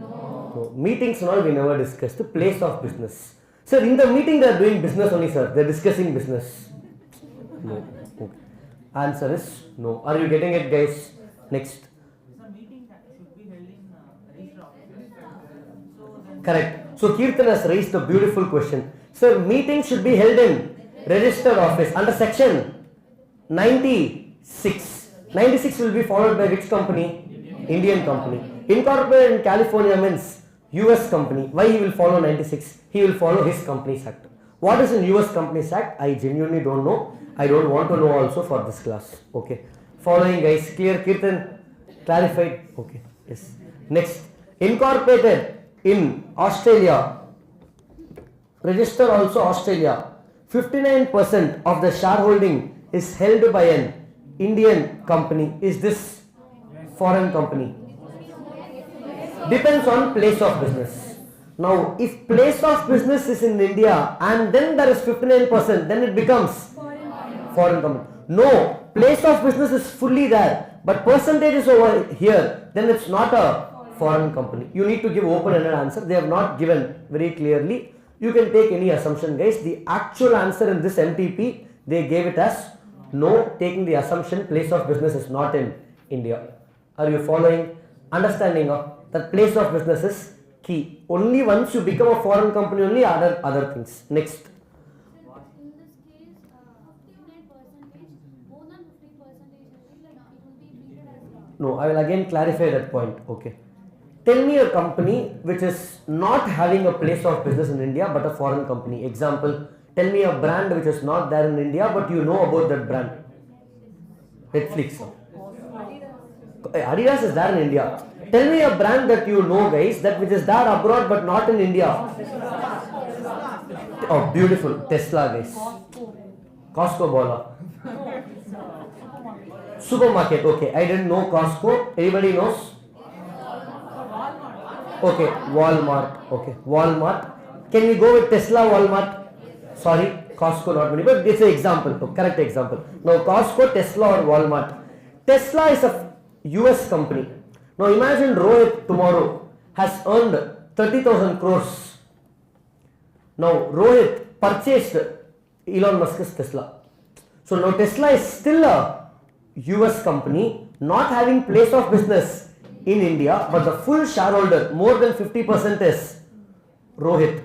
No. Meetings and all we never discussed. The place of business. Sir, in the meeting they are doing business only, sir. They are discussing business. No. Okay. Answer is no. Are you getting it, guys? Next. So meeting should be held in register office. So then Correct. So Kirtan has raised a beautiful question. Sir, meeting should be held in registered office under section 96. 96 will be followed by which company? Indian company. Incorporated in California means US company. Why he will follow 96? He will follow his Companies Act. What is in US Companies Act? I genuinely don't know. I don't want to know also for this class. Okay. Following, guys. Clear? Kirtan? Clarified? Okay. Yes. Next. Incorporated in Australia. Register also Australia. 59% of the shareholding is held by an Indian company. Is this foreign company? Depends on place of business. Now, if place of business is in India and then there is 59%, then it becomes foreign company. No, place of business is fully there, but percentage is over here, then it's not a foreign company. You need to give open-ended answer. They have not given very clearly. You can take any assumption, guys. The actual answer in this MTP, they gave it as no, taking the assumption place of business is not in India. Are you following? Understanding that place of business is key. Only once you become a foreign company, only other things. Next. In this case, 59%, more than 50%, like it will be treated as No, I will again clarify that point. Okay. Tell me a company which is not having a place of business in India but a foreign company. Example, tell me a brand which is not there in India but you know about that brand. Netflix. Adidas is there in India. Tell me a brand that you know, guys, that which is there abroad but not in India. Oh, beautiful. Tesla, guys. Costco Bola. Supermarket. Okay, I didn't know Costco. Anybody knows? Okay, Walmart. Okay, Walmart. Can we go with Tesla, Walmart? Sorry, Costco, not many, but it's an example. Oh, correct example. Now, Costco, Tesla, or Walmart. Tesla is a US company. Now, imagine Rohit tomorrow has earned 30,000 crores. Now, Rohit purchased Elon Musk's Tesla. So, now Tesla is still a US company, not having place of business in India, but the full shareholder, more than 50% is Rohit.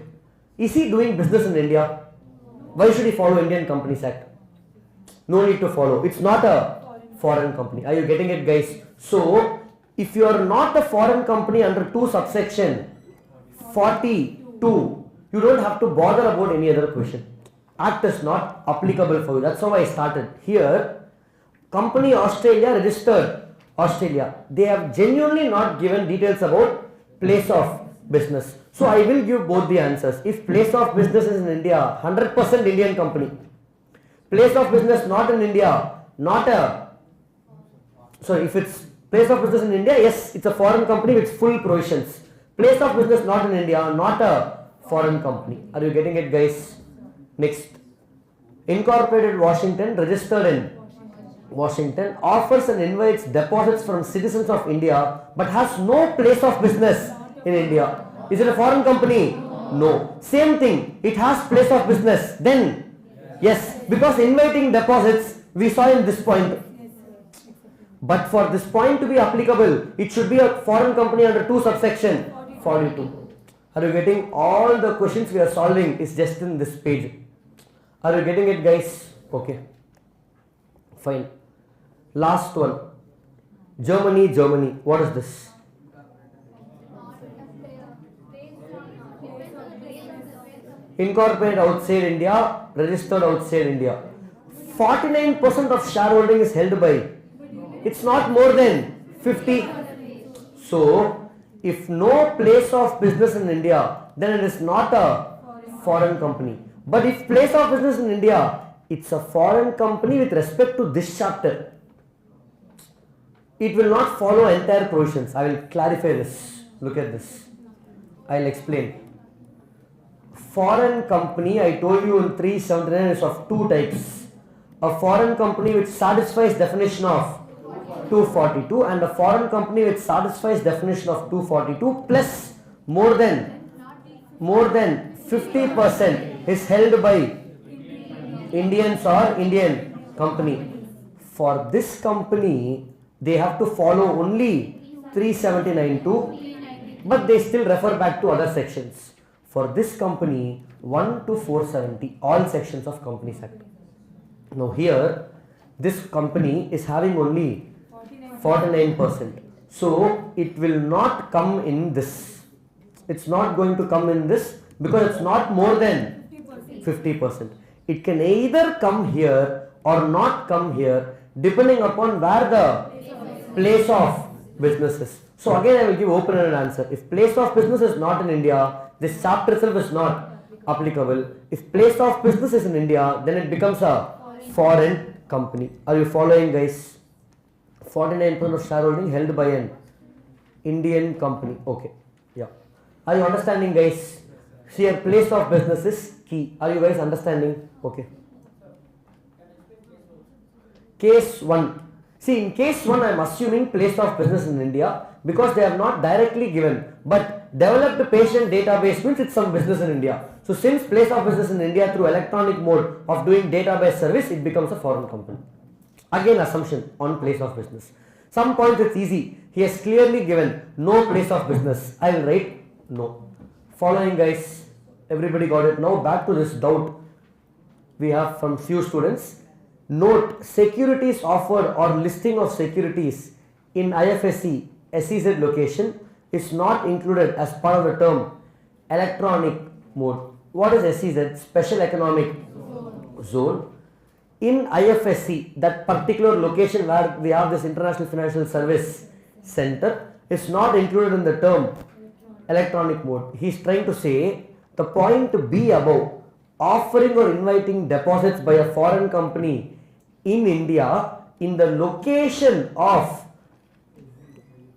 Is he doing business in India? Why should he follow Indian Companies Act? No need to follow. It's not a foreign company. Are you getting it, guys? So, if you are not a foreign company under 2 subsection 42, you don't have to bother about any other question. act is not applicable for you. That's how I started. Here, company Australia registered Australia. They have genuinely not given details about place of business. So I will give both the answers. If place of business is in India, 100% Indian company. Place of business not in India, not a, sorry, if it's place of business in India, yes, it's a foreign company with full provisions. Place of business not in India, not a foreign company. Are you getting it, guys? Next. Incorporated Washington, registered in Washington, offers and invites deposits from citizens of India but has no place of business in India. Is it a foreign company? No. Same thing, it has place of business. Then, yes, because inviting deposits we saw in this point. But for this point to be applicable, it should be a foreign company under 2 subsection 42. Are you getting all the questions we are solving is just in this page? Are you getting it, guys? Okay. Fine. Last one. Germany. What is this? Incorporated outside India, registered outside India. 49% of shareholding is held by. It's not more than 50. So, if no place of business in India, then it is not a foreign company. But if place of business in India, it's a foreign company with respect to this chapter. It will not follow entire provisions. I will clarify this. Look at this. I'll explain. Foreign company, I told you in 379 is of 2 types. A foreign company which satisfies definition of 242 and a foreign company which satisfies definition of 242 plus more than 50% is held by Indians or Indian company. For this company, they have to follow only 379(2), but they still refer back to other sections. For this company, 1 to 470, all sections of Companies Act. Now here, this company is having only 49%. So it will not come in this. It's not going to come in this because it's not more than 50%. It can either come here or not come here depending upon where the place of business is. So again I will give open-ended answer. If place of business is not in India, this chapter itself is not applicable. If place of business is in India, then it becomes a foreign company. Are you following, guys? 49% of shareholding held by an Indian company. Okay. Yeah. Are you understanding, guys? Here place of business is key. Are you guys understanding? Okay. Case 1. See, in case 1 I am assuming place of business in India because they have not directly given, but developed patient database means it's some business in India. So since place of business in India through electronic mode of doing database service, it becomes a foreign company. Again assumption on place of business. Some points it's easy. He has clearly given no place of business. I will write no. Following, guys, everybody got it. Now back to this doubt we have from few students. Note, securities offered or listing of securities in IFSC SEZ location is not included as part of the term electronic mode. What is SEZ? Special Economic Zone. In IFSC, that particular location where we have this International Financial Service Center is not included in the term electronic mode. He is trying to say the point B above, offering or inviting deposits by a foreign company in India in the location of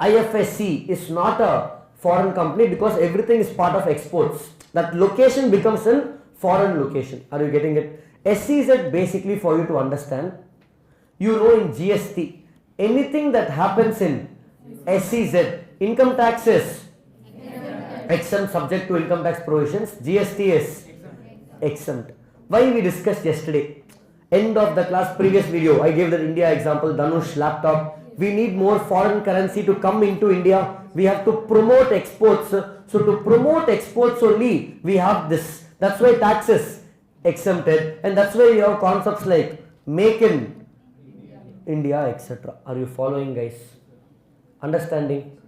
IFSC is not a foreign company because everything is part of exports. That location becomes a foreign location. Are you getting it? SEZ basically, for you to understand, you know in GST, anything that happens in SEZ, income tax is exempt subject to income tax provisions, GST is exempt. Why we discussed yesterday? End of the class previous video, I gave the India example, Dhanush laptop. We need more foreign currency to come into India. We have to promote exports. So to promote exports only, we have this. That's why taxes exempted, and that's why you have concepts like make in India, etc. Are you following, guys? Understanding?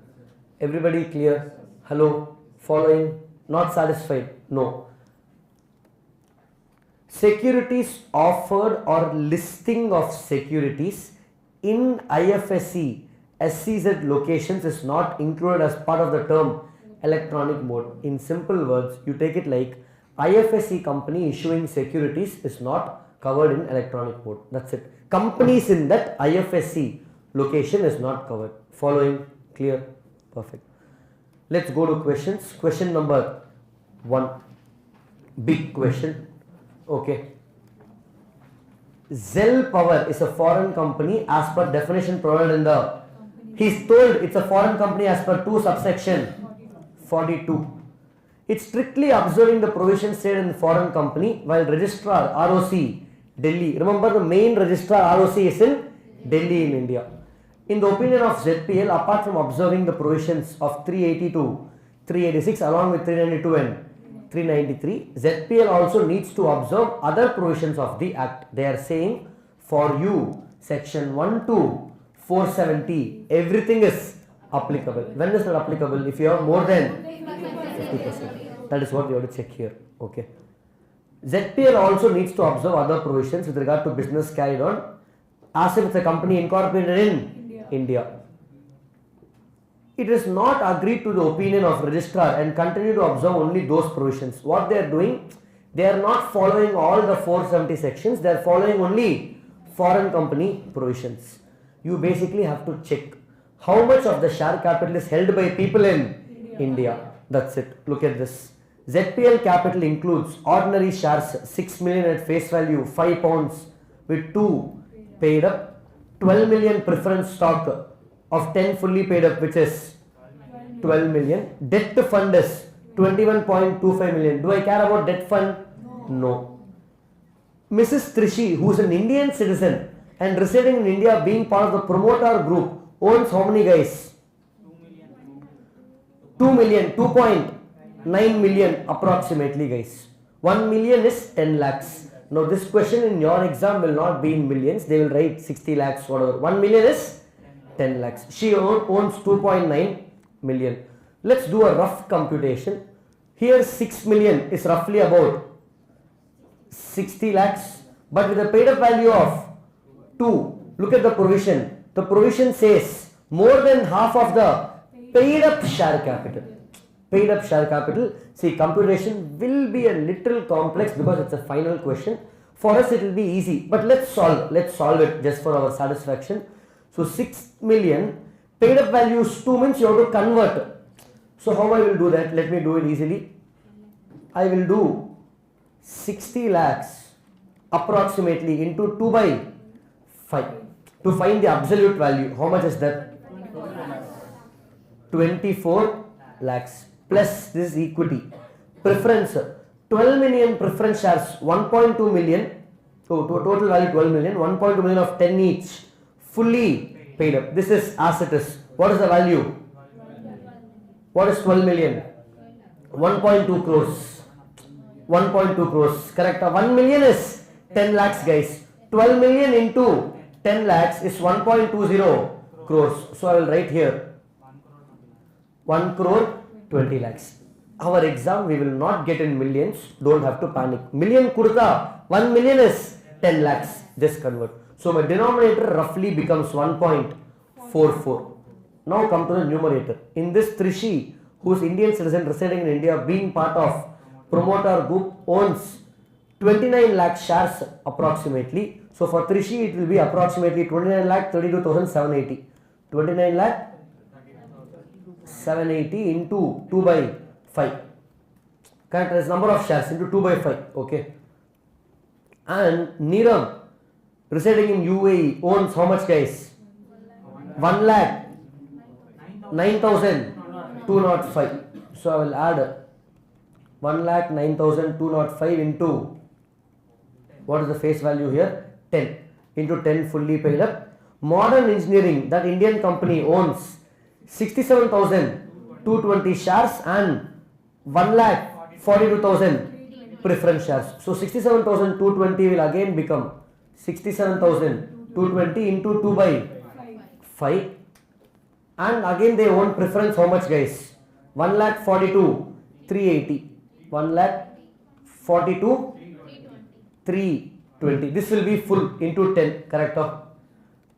Everybody clear? Hello? Following? Not satisfied? No. Securities offered or listing of securities in IFSC SCZ locations is not included as part of the term electronic mode. In simple words, you take it like IFSC company issuing securities is not covered in electronic mode. That's it. Companies in that IFSC location is not covered. Following? Clear? Perfect. Let's go to questions. Question number 1. Big question. Okay. Zell Power is a foreign company as per definition provided in the. He's told it's a foreign company as per 2 subsection 42. It's strictly observing the provisions stated in the foreign company while registrar ROC Delhi. Remember the main registrar ROC is in Delhi in India. In the opinion of ZPL, apart from observing the provisions of 380 to 386 along with 392 and 393, ZPL also needs to observe other provisions of the Act. They are saying for you, section 1 to 470, everything is applicable. When is that applicable? If you have more than 50%. That is what you have to check here. Okay. ZPL also needs to observe other provisions with regard to business carried on as if it's a company incorporated in India. It is not agreed to the opinion of registrar and continue to observe only those provisions. What they are doing, they are not following all the 470 sections, they are following only foreign company provisions. You basically have to check how much of the share capital is held by people in India. That's it. Look at this. ZPL capital includes ordinary shares 6 million at face value 5 pounds with 2 paid up, 12 million preference stock of 10 fully paid up, which is 12 million. Debt fund is 21.25 million. Do I care about debt fund? No. Mrs. Trishi, who is an Indian citizen and residing in India being part of the promoter group, owns how many guys? 2 million, 2.9 million approximately guys. 1 million is 10 lakhs. Now this question in your exam will not be in millions, they will write 60 lakhs whatever. 1 million is 10 lakhs. She owns 2.9 million. Let's do a rough computation. Here 6 million is roughly about 60 lakhs, but with a paid up value of 2. Look at the provision. The provision says more than half of the paid up share capital. Paid up share capital. See, computation will be a little complex because it's a final question. For us it will be easy, but let's solve it just for our satisfaction. So 6 million paid up value is 2 means you have to convert. So how I will do that? Let me do it easily. I will do 60 lakhs approximately into 2 by 5 to find the absolute value. How much is that? 24 lakhs plus this is equity. Preference 12 million preference shares, 1.2 million. So total value 12 million, 1.2 million of 10 each. Fully paid up. This is as it is. What is the value? What is 12 million? 1.2 crores. 1.2 crores. Correct. 1 million is 10 lakhs guys. 12 million into 10 lakhs is 1.20 crores. So I will write here 1 crore 20 lakhs. Our exam we will not get in millions. Don't have to panic. Million kurta. 1 million is 10 lakhs. Just convert. So my denominator roughly becomes 1.44. Now come to the numerator. In this Trishi, who is Indian citizen residing in India, being part of promoter group, owns 29 lakh shares approximately. So for Trishi it will be approximately 29 lakh 32,780. 29 lakh 780 into 2 by 5. Correct, as number of shares into 2 by 5. Okay. And Neeram, residing in UAE, owns how much guys? 1 lakh 9,205. So I will add 1 lakh 9,205 into, what is the face value here? 10 into 10 fully paid up. Modern Engineering, that Indian company, owns 67,220 shares and 1 lakh 42,000 preference shares. So 67,220 will again become 67,220 into 2 by 5. And again they own preference how much guys? 1 lakh 42 380. 1 lakh 42 320. This will be full into 10, correct?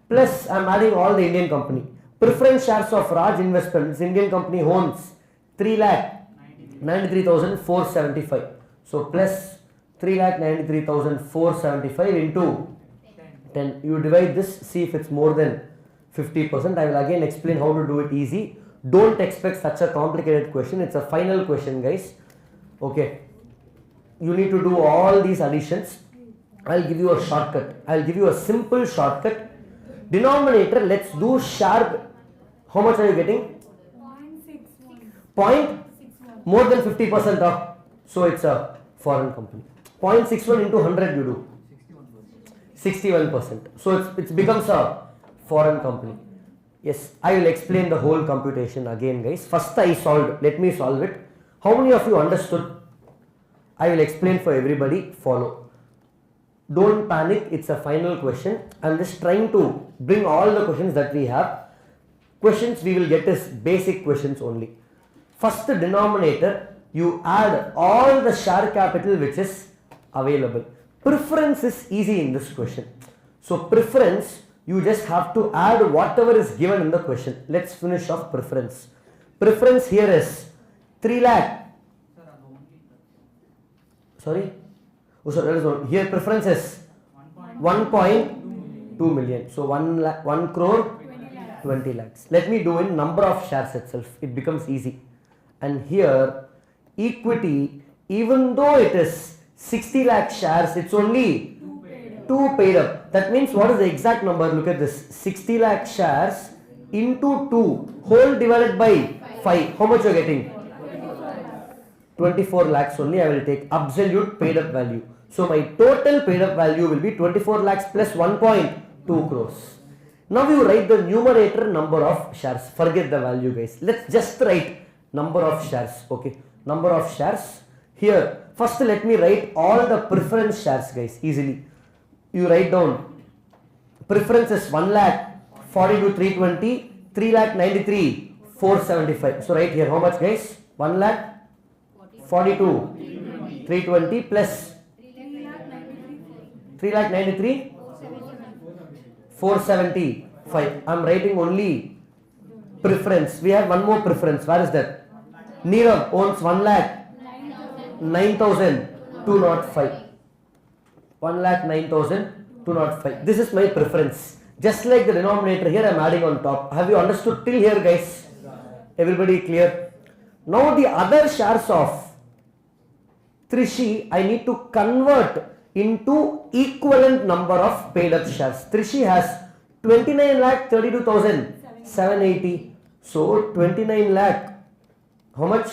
Plus I am adding all the Indian company. Preference shares of Raj Investments, Indian company owns 3,93,475. So plus 3,93,475 into 10. You divide this, see if it's more than 50%. I will again explain how to do it easy. Don't expect such a complicated question. It's a final question, guys. Okay. You need to do all these additions. I'll give you a shortcut. I'll give you a simple shortcut. Denominator, let's do sharp. How much are you getting? 0.61. More than 50% off. So it's a foreign company. 0.61 into 100 you do. 61%. So it becomes a foreign company. Yes, I will explain the whole computation again, guys. First I solved. Let me solve it. How many of you understood? I will explain for everybody. Follow. Don't panic. It's a final question. I'm just trying to bring all the questions that we have. Questions we will get is basic questions only. First denominator, you add all the share capital which is available. Preference is easy in this question. So preference, you just have to add whatever is given in the question. Let's finish off preference. Preference here is 3 lakh. Sorry? Oh, sorry, here preference is 1.2 million. So 1 crore 20 lakhs. Let me do in number of shares itself. It becomes easy. And here equity, even though it is 60 lakh shares, it's only 2 paid up. That means what is the exact number? Look at this. 60 lakh shares into 2 whole divided by 5. How much you are getting? 24 lakhs only I will take. Absolute paid up value. So my total paid up value will be 24 lakhs plus 1.2 crores. Now you write the numerator number of shares. Forget the value, guys. Let's just write number of shares. Okay. Number of shares. Here, first let me write all the preference shares, guys, easily. You write down preference is 1 lakh 42,320, 3 lakh 93, 475. So right here, how much, guys? 1 lakh 42,320 plus 3 lakh 93, 475. I am writing only preference. We have one more preference. Where is that? Neerav owns 1 lakh 9,205. 1 lakh 9,205. This is my preference. Just like the denominator here, I am adding on top. Have you understood till here, guys? Everybody clear? Now the other shares of Trishi, I need to convert into equivalent number of paid up shares. Trishi has 29 lakh 32,780. So 29 lakh, how much?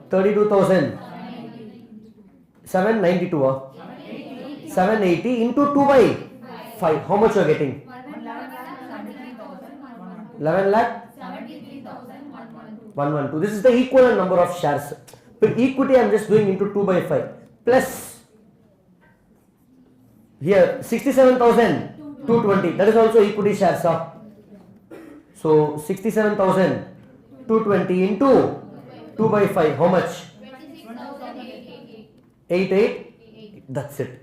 32,792. 780 into 2 by 5. How much you are getting? 11 lakh 112. This is the equivalent number of shares. But equity I am just doing into 2 by 5 plus here 67,220. That is also equity shares. So 67,220 into 2 by 5. How much? 88. That's it.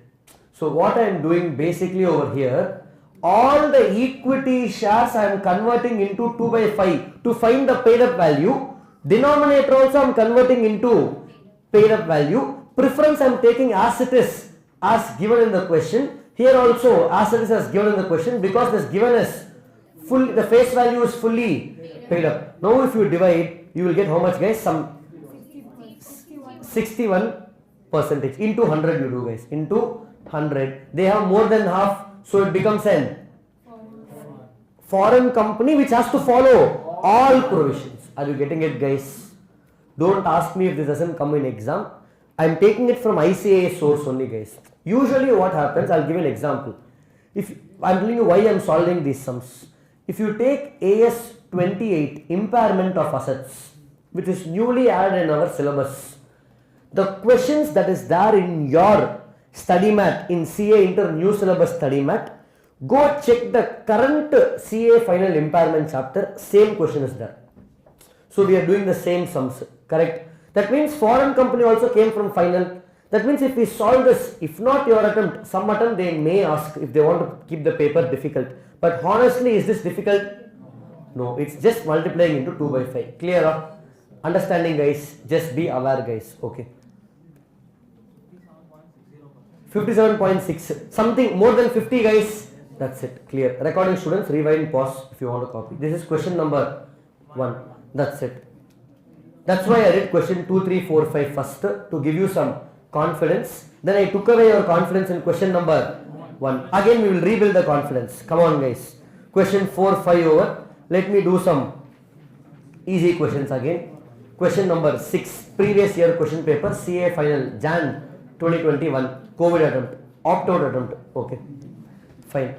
So what I am doing basically over here, all the equity shares I am converting into 2 by 5 to find the paid up value. Denominator also I am converting into paid up value. Preference I am taking as it is, as given in the question. Here also as it is as given in the question, because this given is full, the face value is fully paid up. Now if you divide, you will get how much, guys? Some 61% into 100 you do, guys. Into 100. They have more than half, so it becomes an foreign company which has to follow all provisions. Are you getting it, guys? Don't ask me if this doesn't come in exam. I am taking it from ICAI source only, guys. Usually what happens, I'll give you an example. If I'm telling you why I'm solving these sums. If you take AS 28, impairment of assets, which is newly added in our syllabus, the questions that is there in your study mat, in CA Inter new syllabus study mat, go check the current CA final impairment chapter, same question is there. So we are doing the same sums, correct? That means foreign company also came from final. That means if we solve this, if not your attempt, some attempt they may ask if they want to keep the paper difficult. But honestly, is this difficult? No, it's just multiplying into 2 by 5. Clear? Understanding guys? Just be aware guys. Okay. 57.6. Something more than 50 guys. That's it. Clear. Recording students, rewind, pause if you want to copy. This is question number 1. That's it. That's why I did question 2, 3, 4, 5 first to give you some confidence. Then I took away your confidence in question number 1. Again we will rebuild the confidence. Come on guys. Question 4, 5 over. Let me do some easy questions again. Question number 6. Previous year question paper. CA final Jan 2021. COVID attempt. Opt-out attempt. Okay. Fine.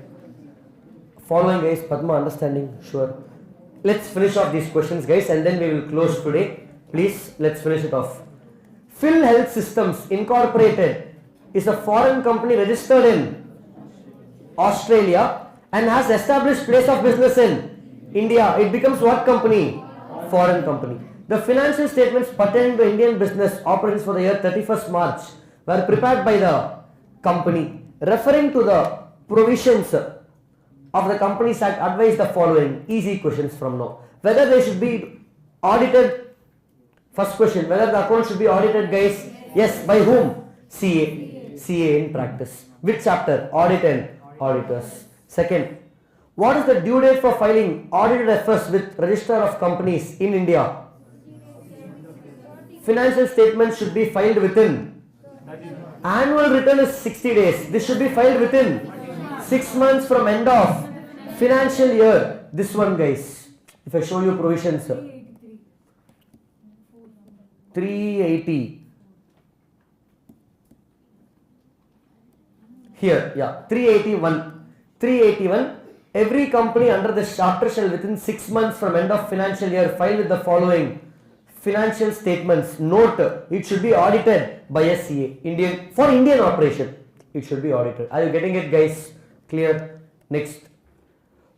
Following guys. Padma understanding? Sure. Let's finish off these questions guys and then we will close today. Please, let's finish it off. Phil Health Systems Incorporated is a foreign company registered in Australia and has established place of business in India. It becomes what company? Foreign company. The financial statements pertaining to Indian business operations for the year 31st March were prepared by the company. Referring to the provisions of the Companies Act, advise the following. Easy questions from now. Whether they should be audited. First question, whether the account should be audited guys? Yes. By whom? CA. CA in practice. Which chapter? Audit and auditors. Second, what is the due date for filing audited FS with Register of Companies in India? Financial statements should be filed within. Annual return is 60 days. This should be filed within 6 months from end of financial year. This one guys, if I show you provisions, 380 here, yeah, 381. Every company under this chapter shall within 6 months from end of financial year file with the following financial statements. Note, it should be audited by a CA. For Indian operation, it should be audited. Are you getting it guys? Clear? Next.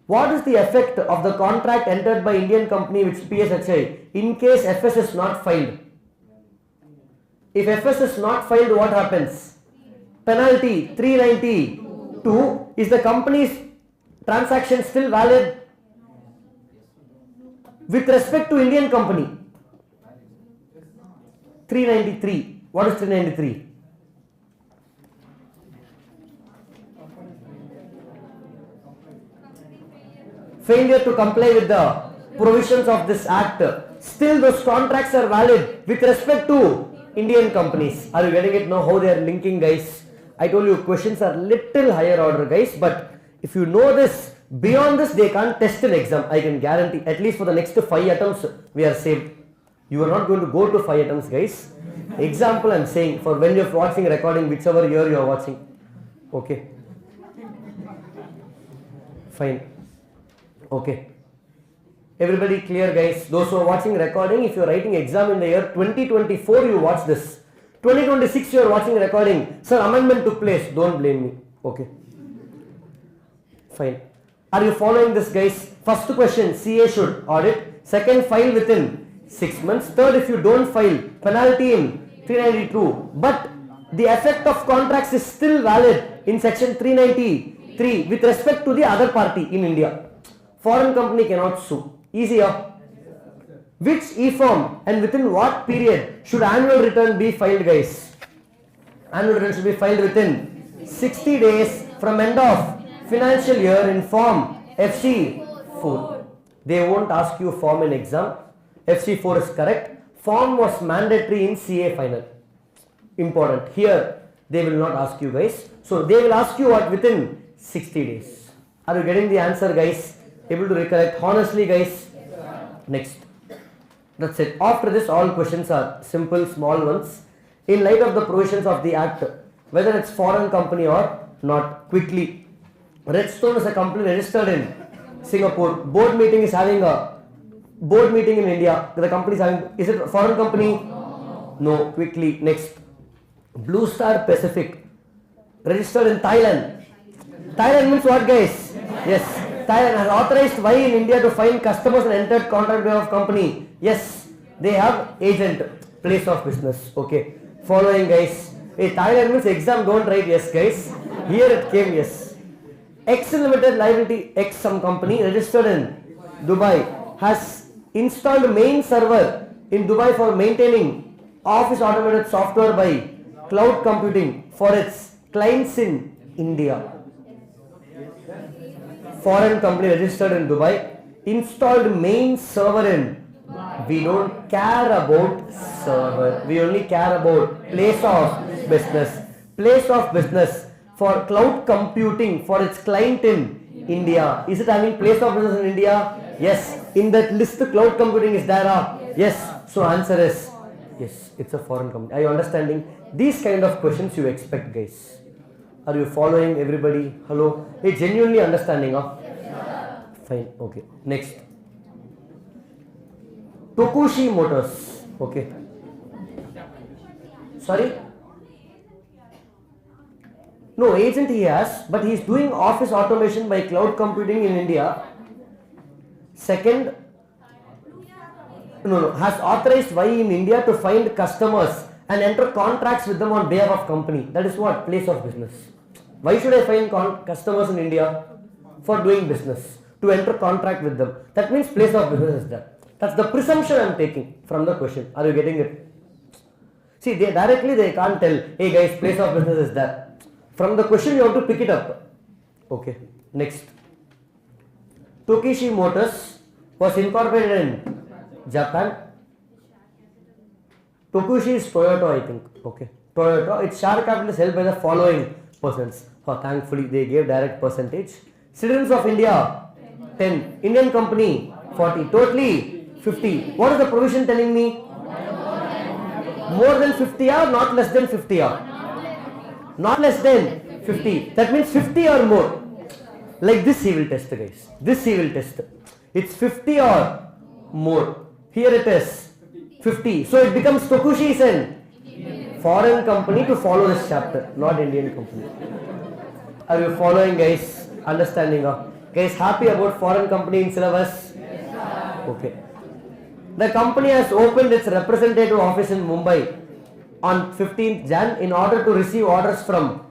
What is the effect of the contract entered by Indian company with PSHI in case FS is not filed? If FS is not filed, what happens? Penalty 392. Is the company's transaction still valid with respect to Indian company? 393. What is 393? Failure to comply with the provisions of this act. Still those contracts are valid with respect to Indian companies. Are you getting it now how they are linking guys? I told you questions are little higher order guys, but if you know this, beyond this they can't test an exam. I can guarantee at least for the next 5 attempts we are saved. You are not going to go to 5 attempts guys. Example I am saying for when you are watching recording whichever year you are watching. Okay. Fine. Okay. Everybody clear guys? Those who are watching recording, if you are writing exam in the year 2024 you watch this. 2026 you are watching recording. Sir, amendment took place. Don't blame me. Okay. Fine. Are you following this guys? First question, CA should audit. Second, file within 6 months. Third, if you don't file, penalty in 392. But the effect of contracts is still valid in section 393 with respect to the other party in India. Foreign company cannot sue. Easier. Which e-form and within what period should annual return be filed guys? Annual return should be filed within 60 days from end of financial year in form FC4. They won't ask you form in exam. FC4 is correct. Form was mandatory in CA final. Important. Here they will not ask you guys. So they will ask you what within 60 days. Are you getting the answer guys? Able to recollect honestly guys? Next. That's it. After this all questions are simple small ones. In light of the provisions of the act, whether it's foreign company or not, quickly. Redstone is a company registered in Singapore. Board meeting is having a board meeting in India. The company is having, is it a foreign company? No. Quickly. Next. Blue Star Pacific registered in Thailand. Thailand means what guys? Yes. Thailand has authorized why in India to find customers and entered contract of company. Yes. They have agent, place of business. Okay. Following guys. Hey, Thailand means exam don't write yes guys. Here it came yes. X Limited Liability X some company registered in Dubai has installed main server in Dubai for maintaining office automated software by cloud computing for its clients in India. Foreign company registered in Dubai installed main server in. We don't care about server. We only care about place of business. Place of business for cloud computing for its client in India. Is it having place of business in India? Yes. In that list, cloud computing is there. Yes. So answer is yes. It's a foreign company. Are you understanding? These kind of questions you expect, guys. Are you following everybody? Hello? Hey, genuinely understanding, huh? Fine. Okay. Next. Tokushi Motors. Okay. Sorry? No, agent he has, but he is doing office automation by cloud computing in India. Second, has authorized Y in India to find customers and enter contracts with them on behalf of company. That is what? Place of business. Why should I find customers in India? For doing business. To enter contract with them. That means place of business is there. That's the presumption I am taking from the question. Are you getting it? See, they can't tell, hey guys, place of business is there. From the question you have to pick it up. Okay, next. Tokushi Motors was incorporated in Japan. Tokushi is Toyota, I think. Okay, Toyota. Its share capital is held by the following persons. Oh, thankfully, they gave direct percentage. Citizens of India, 10. Indian company, 40. Totally, 50. What is the provision telling me? More than 50 or not less than 50 or? Not less than 50. That means 50 or more. Like this he will test, guys. This he will test. It's 50 or more. Here it is 50. So it becomes Tokushi is an foreign company to follow this chapter, not Indian company. Are you following, guys? Understanding? Guys, happy about foreign company in syllabus? Okay. The company has opened its representative office in Mumbai on 15th Jan in order to receive orders from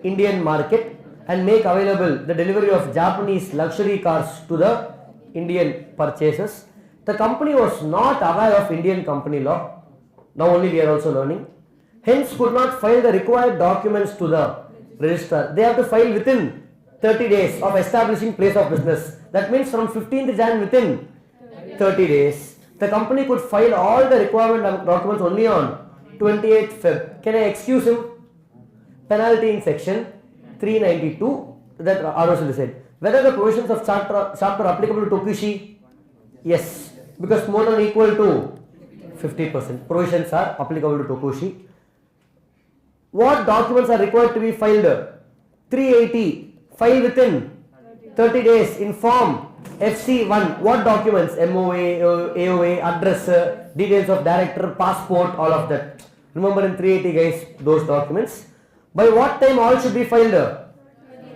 Indian market and make available the delivery of Japanese luxury cars to the Indian purchasers. The company was not aware of Indian company law. Now only we are also learning. Hence could not file the required documents to the registrar. They have to file within 30 days of establishing place of business. That means from 15th Jan within 30 days. The company could file all the requirement documents only on 28th Feb. Can I excuse him? Penalty in section 392 that ROC will decide. Whether the provisions of chapter are applicable to Tokushi? Yes, because more than equal to 50%. Provisions are applicable to Tokushi. What documents are required to be filed? 380. File within 30 days in form FC1. What documents? MOA, AOA, address, details of director, passport, all of that. Remember in 380 guys, those documents. By what time all should be filed?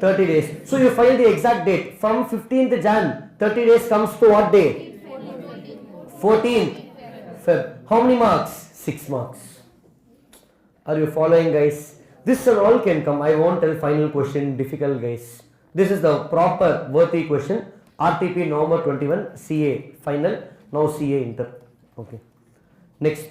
30 days. So you file the exact date. From 15th Jan, 30 days comes to what day? 14th Feb. How many marks? 6 marks. Are you following, guys? This and all can come. I won't tell final question, difficult, guys. This is the proper worthy question. RTP November 21, CA final. Now CA inter. Okay. Next.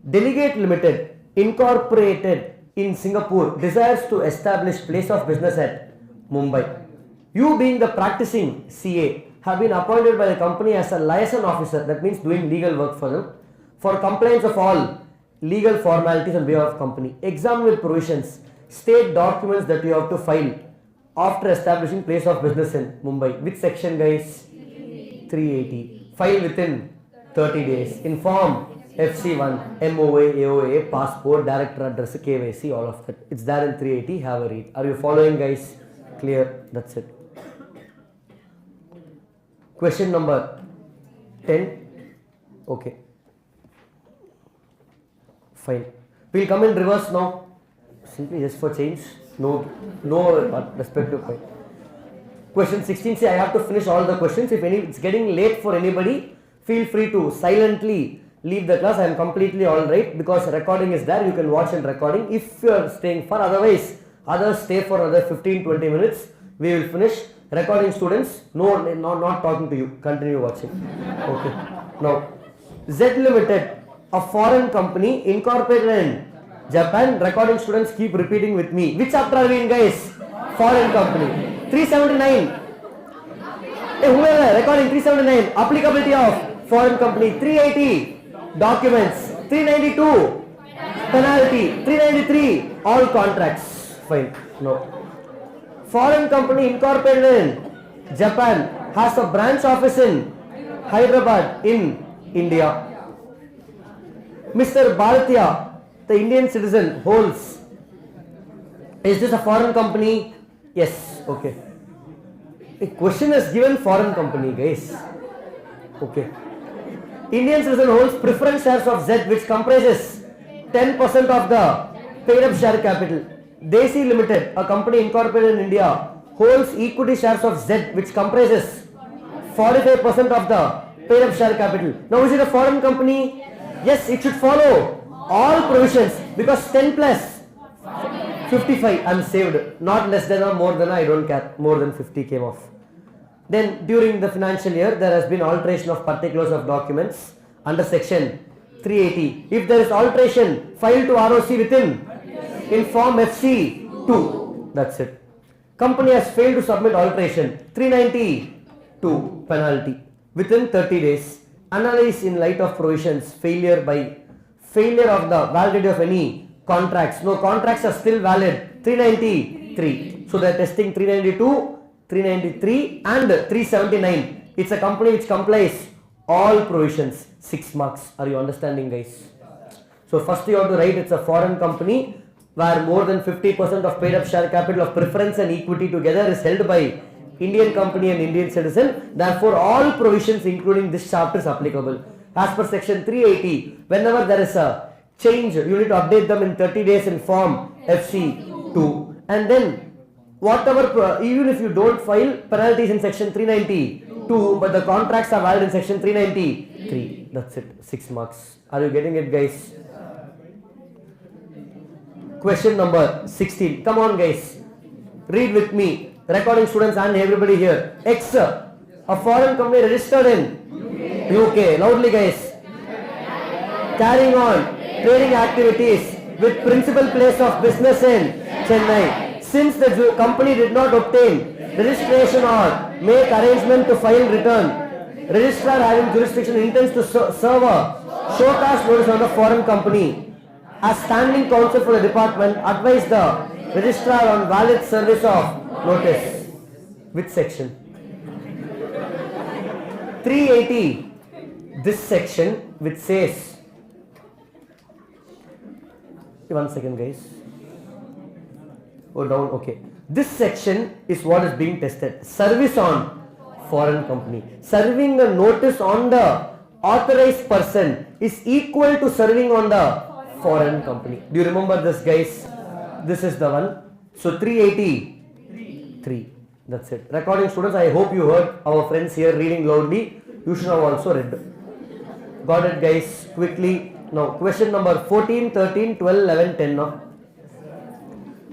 Delegate Limited, incorporated in Singapore, desires to establish place of business at Mumbai. You being the practicing CA have been appointed by the company as a liaison officer, that means doing legal work for them, for compliance of all legal formalities on behalf of company. Examine with provisions, state documents that you have to file after establishing place of business in Mumbai. Which section, guys? 380. File within 30 days. Inform FC1, MOA, AOA, passport, director address, KYC, all of that. It's there in 380. Have a read. Are you following, guys? Clear? That's it. Question number 10. Okay. Fine. We'll come in reverse now. Simply just for change. No respective point. Question 16. See, I have to finish all the questions. If it's getting late for anybody, feel free to silently leave the class, I am completely alright because recording is there, you can watch and recording if you are staying for. Otherwise, others stay for another 15-20 minutes. We will finish. Recording students, not talking to you. Continue watching. Okay. Now, Z Limited, a foreign company incorporated in Japan. Recording students keep repeating with me. Which chapter are we in, guys? Foreign company. 379. Whoever, recording 379. Applicability of foreign company. 380. Documents. 392. Penalty. 393. All contracts. Fine. No. Foreign company incorporated in Japan has a branch office in Hyderabad in India. Mr. Bharatiya, the Indian citizen, holds. Is this a foreign company? Yes. Okay. A question is given foreign company, guys. Okay. Indian citizen holds preference shares of Z, which comprises 10% of the paid up share capital. Desi Limited, a company incorporated in India, holds equity shares of Z, which comprises 45% of the paid up share capital. Now, is it a foreign company? Yes, it should follow all provisions because 10 plus 55, I am saved. Not less than or more than, I don't care. More than 50 came off. Then, during the financial year, there has been alteration of particulars of documents under section 380. If there is alteration, file to ROC within in form FC 2. That's it. Company has failed to submit alteration. 392 penalty within 30 days. Analyze in light of provisions. Failure of the validity of any contracts. No contracts are still valid. 393. So they are testing 392, 393 and 379. It's a company which complies all provisions. 6 marks. Are you understanding, guys? So first you have to write it's a foreign company where more than 50% of paid up share capital of preference and equity together is held by Indian company and Indian citizen. Therefore, all provisions including this chapter is applicable. As per section 380, whenever there is a change, you need to update them in 30 days in form FC2. And then, whatever, even if you don't file, penalties in section 392, but the contracts are valid in section 393. That's it. 6 marks. Are you getting it, guys? Question number 16. Come on, guys. Read with me. Recording students and everybody here. X, a foreign company registered in UK. Loudly, guys. Carrying on trading activities with principal place of business in Chennai. Since the company did not obtain registration or make arrangement to file return, registrar having jurisdiction intends to serve a show cause notice on the foreign company. As standing counsel for the department, advise the registrar on valid service of notice. Which section? 380. This section which says, one second, guys. Go down. Okay. This section is what is being tested. Service on foreign company. Serving a notice on the authorized person is equal to serving on the foreign company. Do you remember this, guys? This is the one. So 383. That's it. Recording students, I hope you heard our friends here reading loudly. You should have also read. Got it, guys? Quickly. Now, question number 14, 13, 12, 11, 10 now.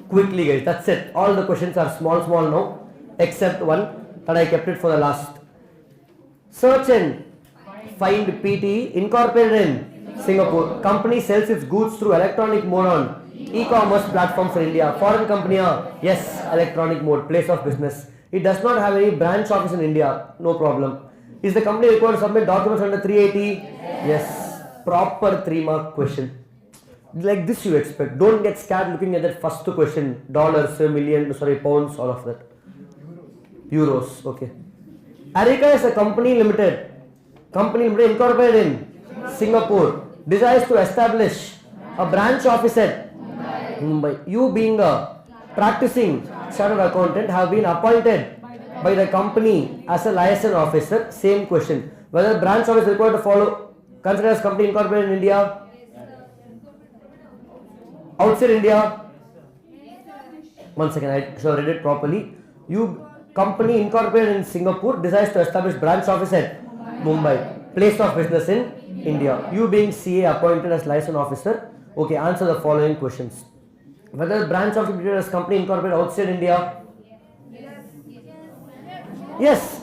Quickly, guys. That's it. All the questions are small now, except one that I kept it for the last. Search and find PTE incorporated in Singapore. Company sells its goods through electronic mode on e-commerce platforms in India. Foreign company, yes, electronic mode, place of business. It does not have any branch office in India. No problem. Is the company required to submit documents under 380? Yes. Proper 3-mark question. Like this you expect. Don't get scared looking at that first question. Dollars, pounds, all of that. Euros, okay. Arica is a company limited incorporated in Singapore. Desires to establish a branch office at Mumbai. You being a practicing chartered accountant have been appointed by the company as a liaison officer. Same question. Whether branch office is required to follow, consider as company incorporated in India. Outside India. One second, I should have read it properly. You company incorporated in Singapore desires to establish branch office at Mumbai. Place of business in India. You being CA appointed as license officer. Okay, answer the following questions. Whether branch of IDRs company incorporated outside India? Yes.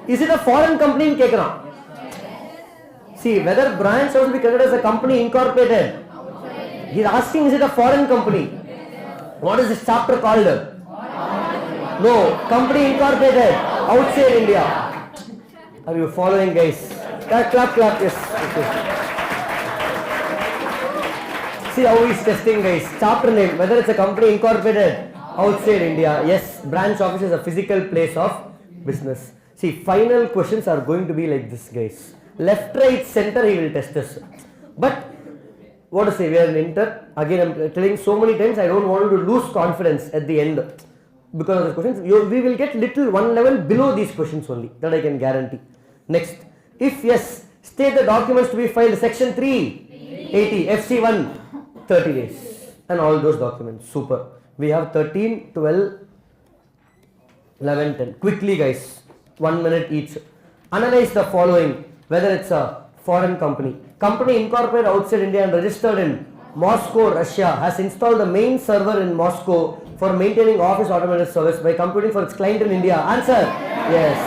Is it a foreign company in Kekana? See, whether branch has to be considered as a company incorporated. He is asking, is it a foreign company? What is this chapter called? No, company incorporated outside India. Are you following, guys? Clap, yes. Okay. See how he is testing, guys. Chapter name, whether it's a company incorporated outside India. Yes, branch office is a physical place of business. See, final questions are going to be like this, guys. Left, right, center, he will test us. But, what to say, we are in inter. Again, I'm telling so many times, I don't want you to lose confidence at the end. Because of the questions, we will get one level below these questions only. That I can guarantee. Next, if yes, state the documents to be filed. Section 380, FC1, 30 days. And all those documents. Super. We have 13, 12, 11, 10. Quickly, guys. 1 minute each. Analyze the following. Whether it's a foreign company. Company incorporated outside India and registered in Moscow, Russia, has installed the main server in Moscow for maintaining office automated service by computing for its client in India. Answer. Yes.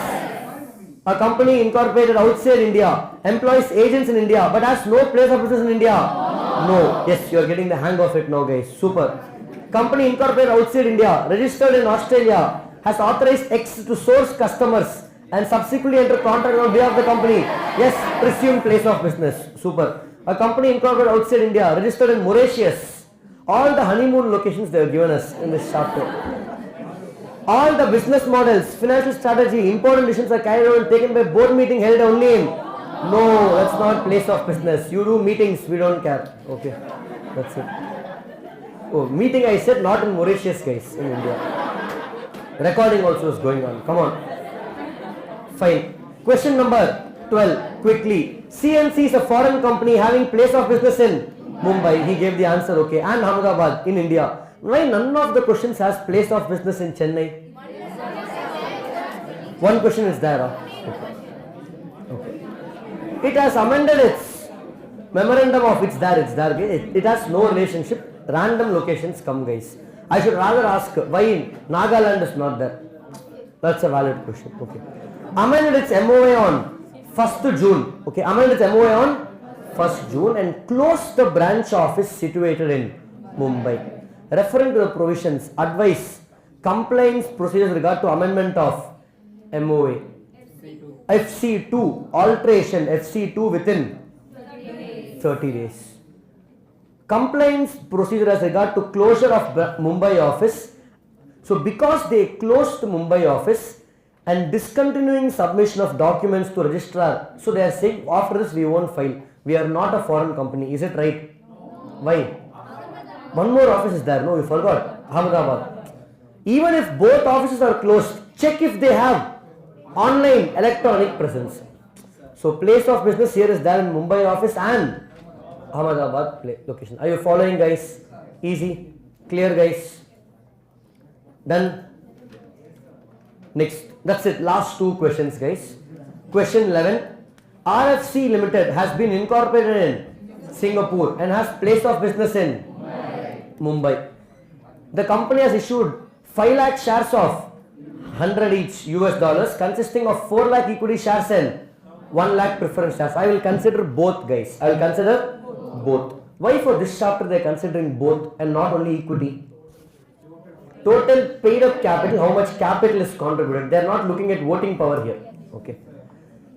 A company incorporated outside India employs agents in India but has no place of business in India. No. Yes, you are getting the hang of it now, guys. Super. Company incorporated outside India, registered in Australia, has authorized X to source customers and subsequently enter contract on behalf of the company. Yes, presumed place of business. Super. A company incorporated outside India, registered in Mauritius. All the honeymoon locations they have given us in this chapter. All the business models, financial strategy, important decisions are carried out and taken by board meeting held only in. No, that's not place of business. You do meetings, we don't care. Okay, that's it. Oh, meeting I said not in Mauritius, guys, in India. Recording also is going on. Come on. Fine. Question number 12. Quickly. CNC is a foreign company having place of business in Mumbai. He gave the answer. Okay. And Ahmedabad in India. Why none of the questions has place of business in Chennai? One question is there. Okay. It has amended its memorandum of it's there. It has no relationship. Random locations come, guys. I should rather ask why Nagaland is not there. That's a valid question. Okay. Amended its MOA on 1st June. Okay. Amended its MOA on 1st June and closed the branch office situated in Mumbai. Referring to the provisions, advice, compliance procedures regard to amendment of MOA. FC2, alteration FC2 within 30 days. Compliance procedure as regard to closure of Mumbai office. So because they closed the Mumbai office and discontinuing submission of documents to registrar, so they are saying after this we won't file. We are not a foreign company. Is it right? Why? One more office is there. No, you forgot. Ahmedabad. Even if both offices are closed, check if they have online electronic presence. So place of business here is there in Mumbai office and Ahmedabad location. Are you following, guys? Easy. Clear, guys? Done? Next. That's it. Last two questions, guys. Question 11. RFC Limited has been incorporated in Singapore and has place of business in Mumbai. The company has issued 5 lakh shares of 100 each US dollars consisting of 4 lakh equity shares and 1 lakh preference shares. I will consider both, guys. I will consider both. Why for this chapter they are considering both and not only equity? Total paid up capital, how much capital is contributed. They are not looking at voting power here. Okay.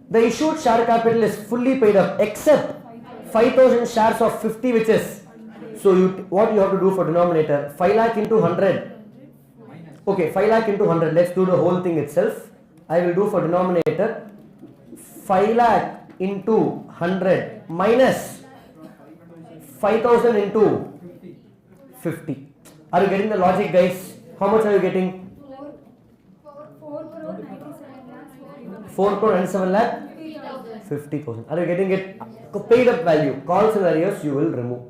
The issued share capital is fully paid up except 5,000 shares of 50 which is. So what you have to do for denominator? 5 lakh into 100. Okay, 5 lakh into 100. Let's do the whole thing itself. I will do for denominator 5 lakh into 100 minus 5,000 into 50. Are you getting the logic, guys? How much are you getting? 4 crore 97 lakh 50,000. Are you getting it? Paid up value. Call scenarios you will remove.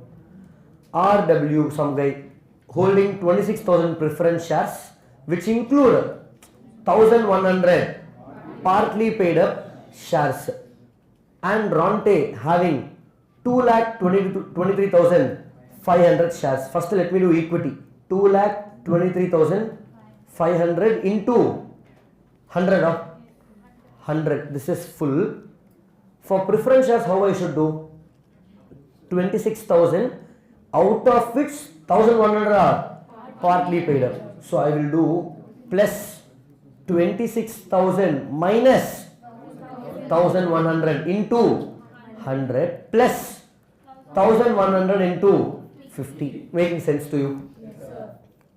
RW, some guy holding 26,000 preference shares which include 1,100 partly paid up shares. and Ronte having 2,23,500 shares. First let me do equity. 2,23,500 into 100 of 100. This is full. For preference shares, how I should do? 26,000, out of which 1,100 are partly paid up. So I will do plus 26,000 minus 1,100 into 100 plus 1,100 into 50. Making sense to you?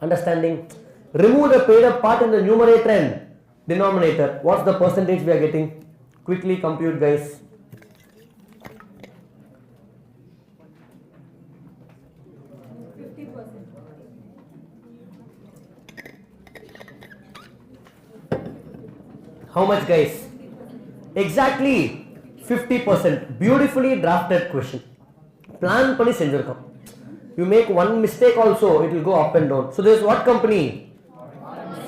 Understanding? Remove the paid up part in the numerator and denominator. What's the percentage we are getting? Quickly compute, guys. How much, guys? Exactly 50%. Beautifully drafted question. Plan pani senjirukam. You make one mistake also, it will go up and down. So this is what company?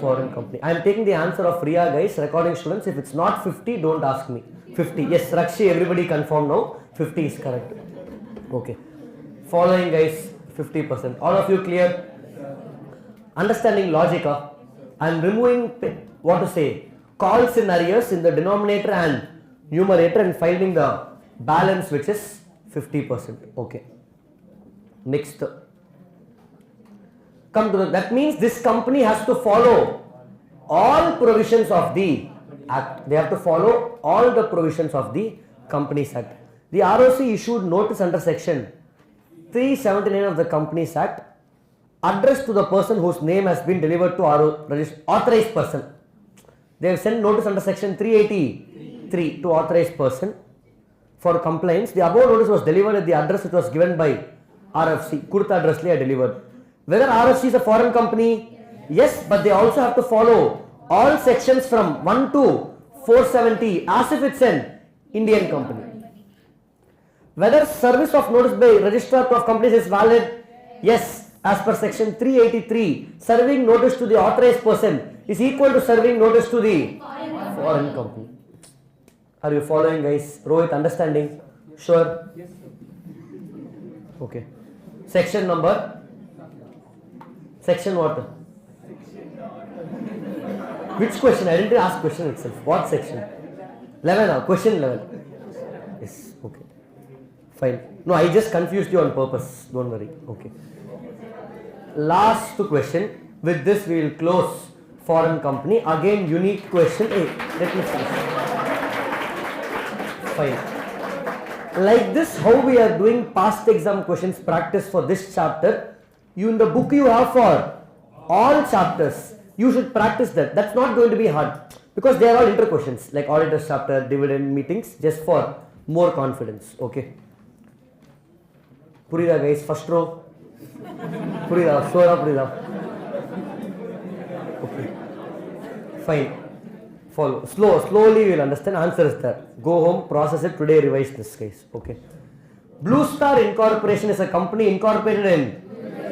Foreign company. I am taking the answer of Ria, guys. Recording students, if it's not 50, don't ask me. 50. Yes, Rakshi, everybody confirm now. 50 is correct. Okay. Following, guys, 50%. All of you clear? Understanding logic. I am removing what to say, call scenarios in the denominator and numerator and finding the balance, which is 50%. Okay. Next. Come to that means this company has to follow all provisions of the Act. They have to follow all the provisions of the Companies Act. The ROC issued notice under section 379 of the Companies Act, addressed to the person whose name has been delivered to authorized person. They have sent notice under section 383 to authorized person for complaints. The above notice was delivered at the address which was given by RFC. Kurta address I delivered. Whether RFC is a foreign company? Yes, but they also have to follow all sections from 1 to 470 as if it's an Indian company. Whether service of notice by registrar of companies is valid? Yes, as per section 383, serving notice to the authorized person is equal to serving notice to the foreign company. Are you following, guys? Rohit, understanding? Sure? Yes, sir. Okay. Section number? Section what? Which question? I didn't ask question itself. What section? 11. Question 11. Yes. Okay. Fine. No, I just confused you on purpose. Don't worry. Okay. Last question. With this, we will close foreign company. Again, unique question. Hey, let me finish. Fine. Like this, how we are doing past exam questions practice for this chapter. You in the book you have for all chapters. You should practice that. That's not going to be hard because they are all inter questions like auditors chapter, dividend meetings, just for more confidence. Okay. Purida, guys. First row. Purida. Sora Purida. Okay. Fine. Follow. Slowly you will understand. Answer is there. Go home, process it. Today revise this, guys. Okay. Blue Star Incorporation is a company incorporated in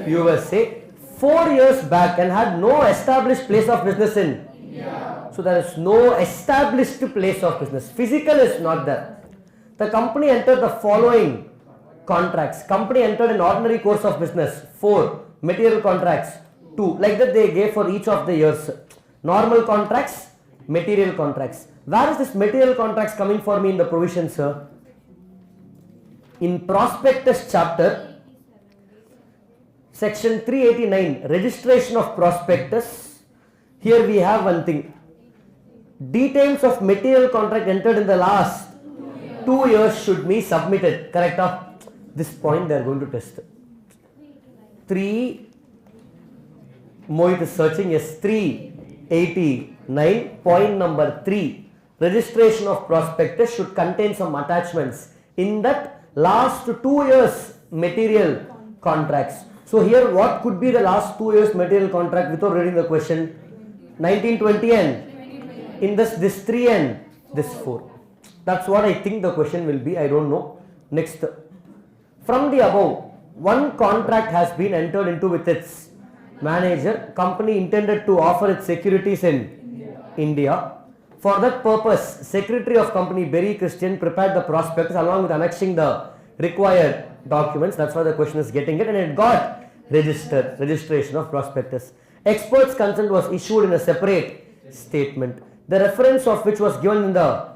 USA 4 years back and had no established place of business in India. So there is no established place of business. Physical is not there. The company entered the following contracts. Company entered in ordinary course of business 4, material contracts 2. Like that they gave for each of the years. Normal contracts, material contracts. Where is this material contracts coming for me in the provision, sir? In Prospectus chapter, section 389, registration of prospectus. Here we have one thing. Details of material contract entered in the last 2 years should be submitted. Correct? This point they are going to test. 3, Mohit is searching. Yes, 389. Point number 3. Registration of prospectus should contain some attachments. In that last 2 years material contracts. So here what could be the last 2 years material contract without reading the question? 1920 and in this 3 and this 4. That's what I think the question will be. I don't know. Next. From the above, one contract has been entered into with its manager. Company intended to offer its securities in India. For that purpose, Secretary of Company Berry Christian prepared the prospectus along with annexing the required documents. That's why the question is getting it, and it got registration of prospectus. Expert's consent was issued in a separate statement, the reference of which was given in the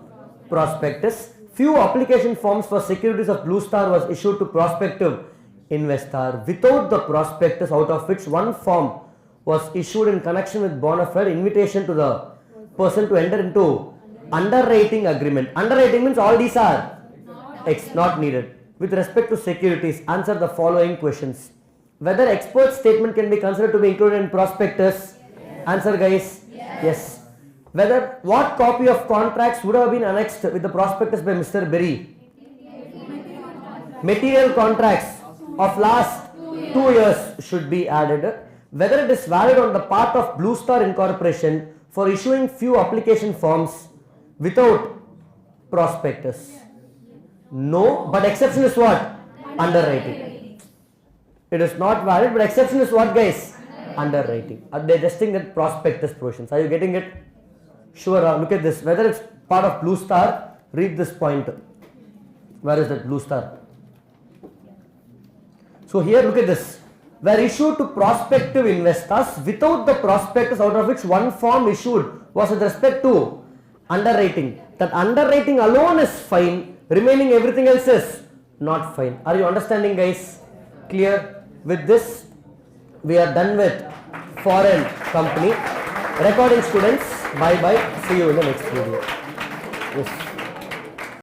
prospectus. Few application forms for securities of Blue Star was issued to prospective investor without the prospectus, out of which one form was issued in connection with bona fide invitation to the person to enter into underwriting agreement. Underwriting means all these are not needed. With respect to securities, answer the following questions. Whether expert statement can be considered to be included in prospectus? Answer guys. Yes. Whether what copy of contracts would have been annexed with the prospectus by Mr. Berry? Material contracts of last 2 years should be added. Whether it is valid on the part of Blue Star Incorporation for issuing few application forms without prospectus? No, but exception is what? Underwriting. It is not valid, but exception is what guys? Underwriting. They are testing that prospectus provisions. Are you getting it? Sure. Look at this. Whether it's part of Blue Star, read this point. Where is that Blue Star? So here look at this. Were issued to prospective investors without the prospectus, out of which one form issued was with respect to underwriting. That underwriting alone is fine, remaining everything else is not fine. Are you understanding guys? Clear? With this, we are done with foreign company. Recording students, bye bye. See you in the next video. Yes.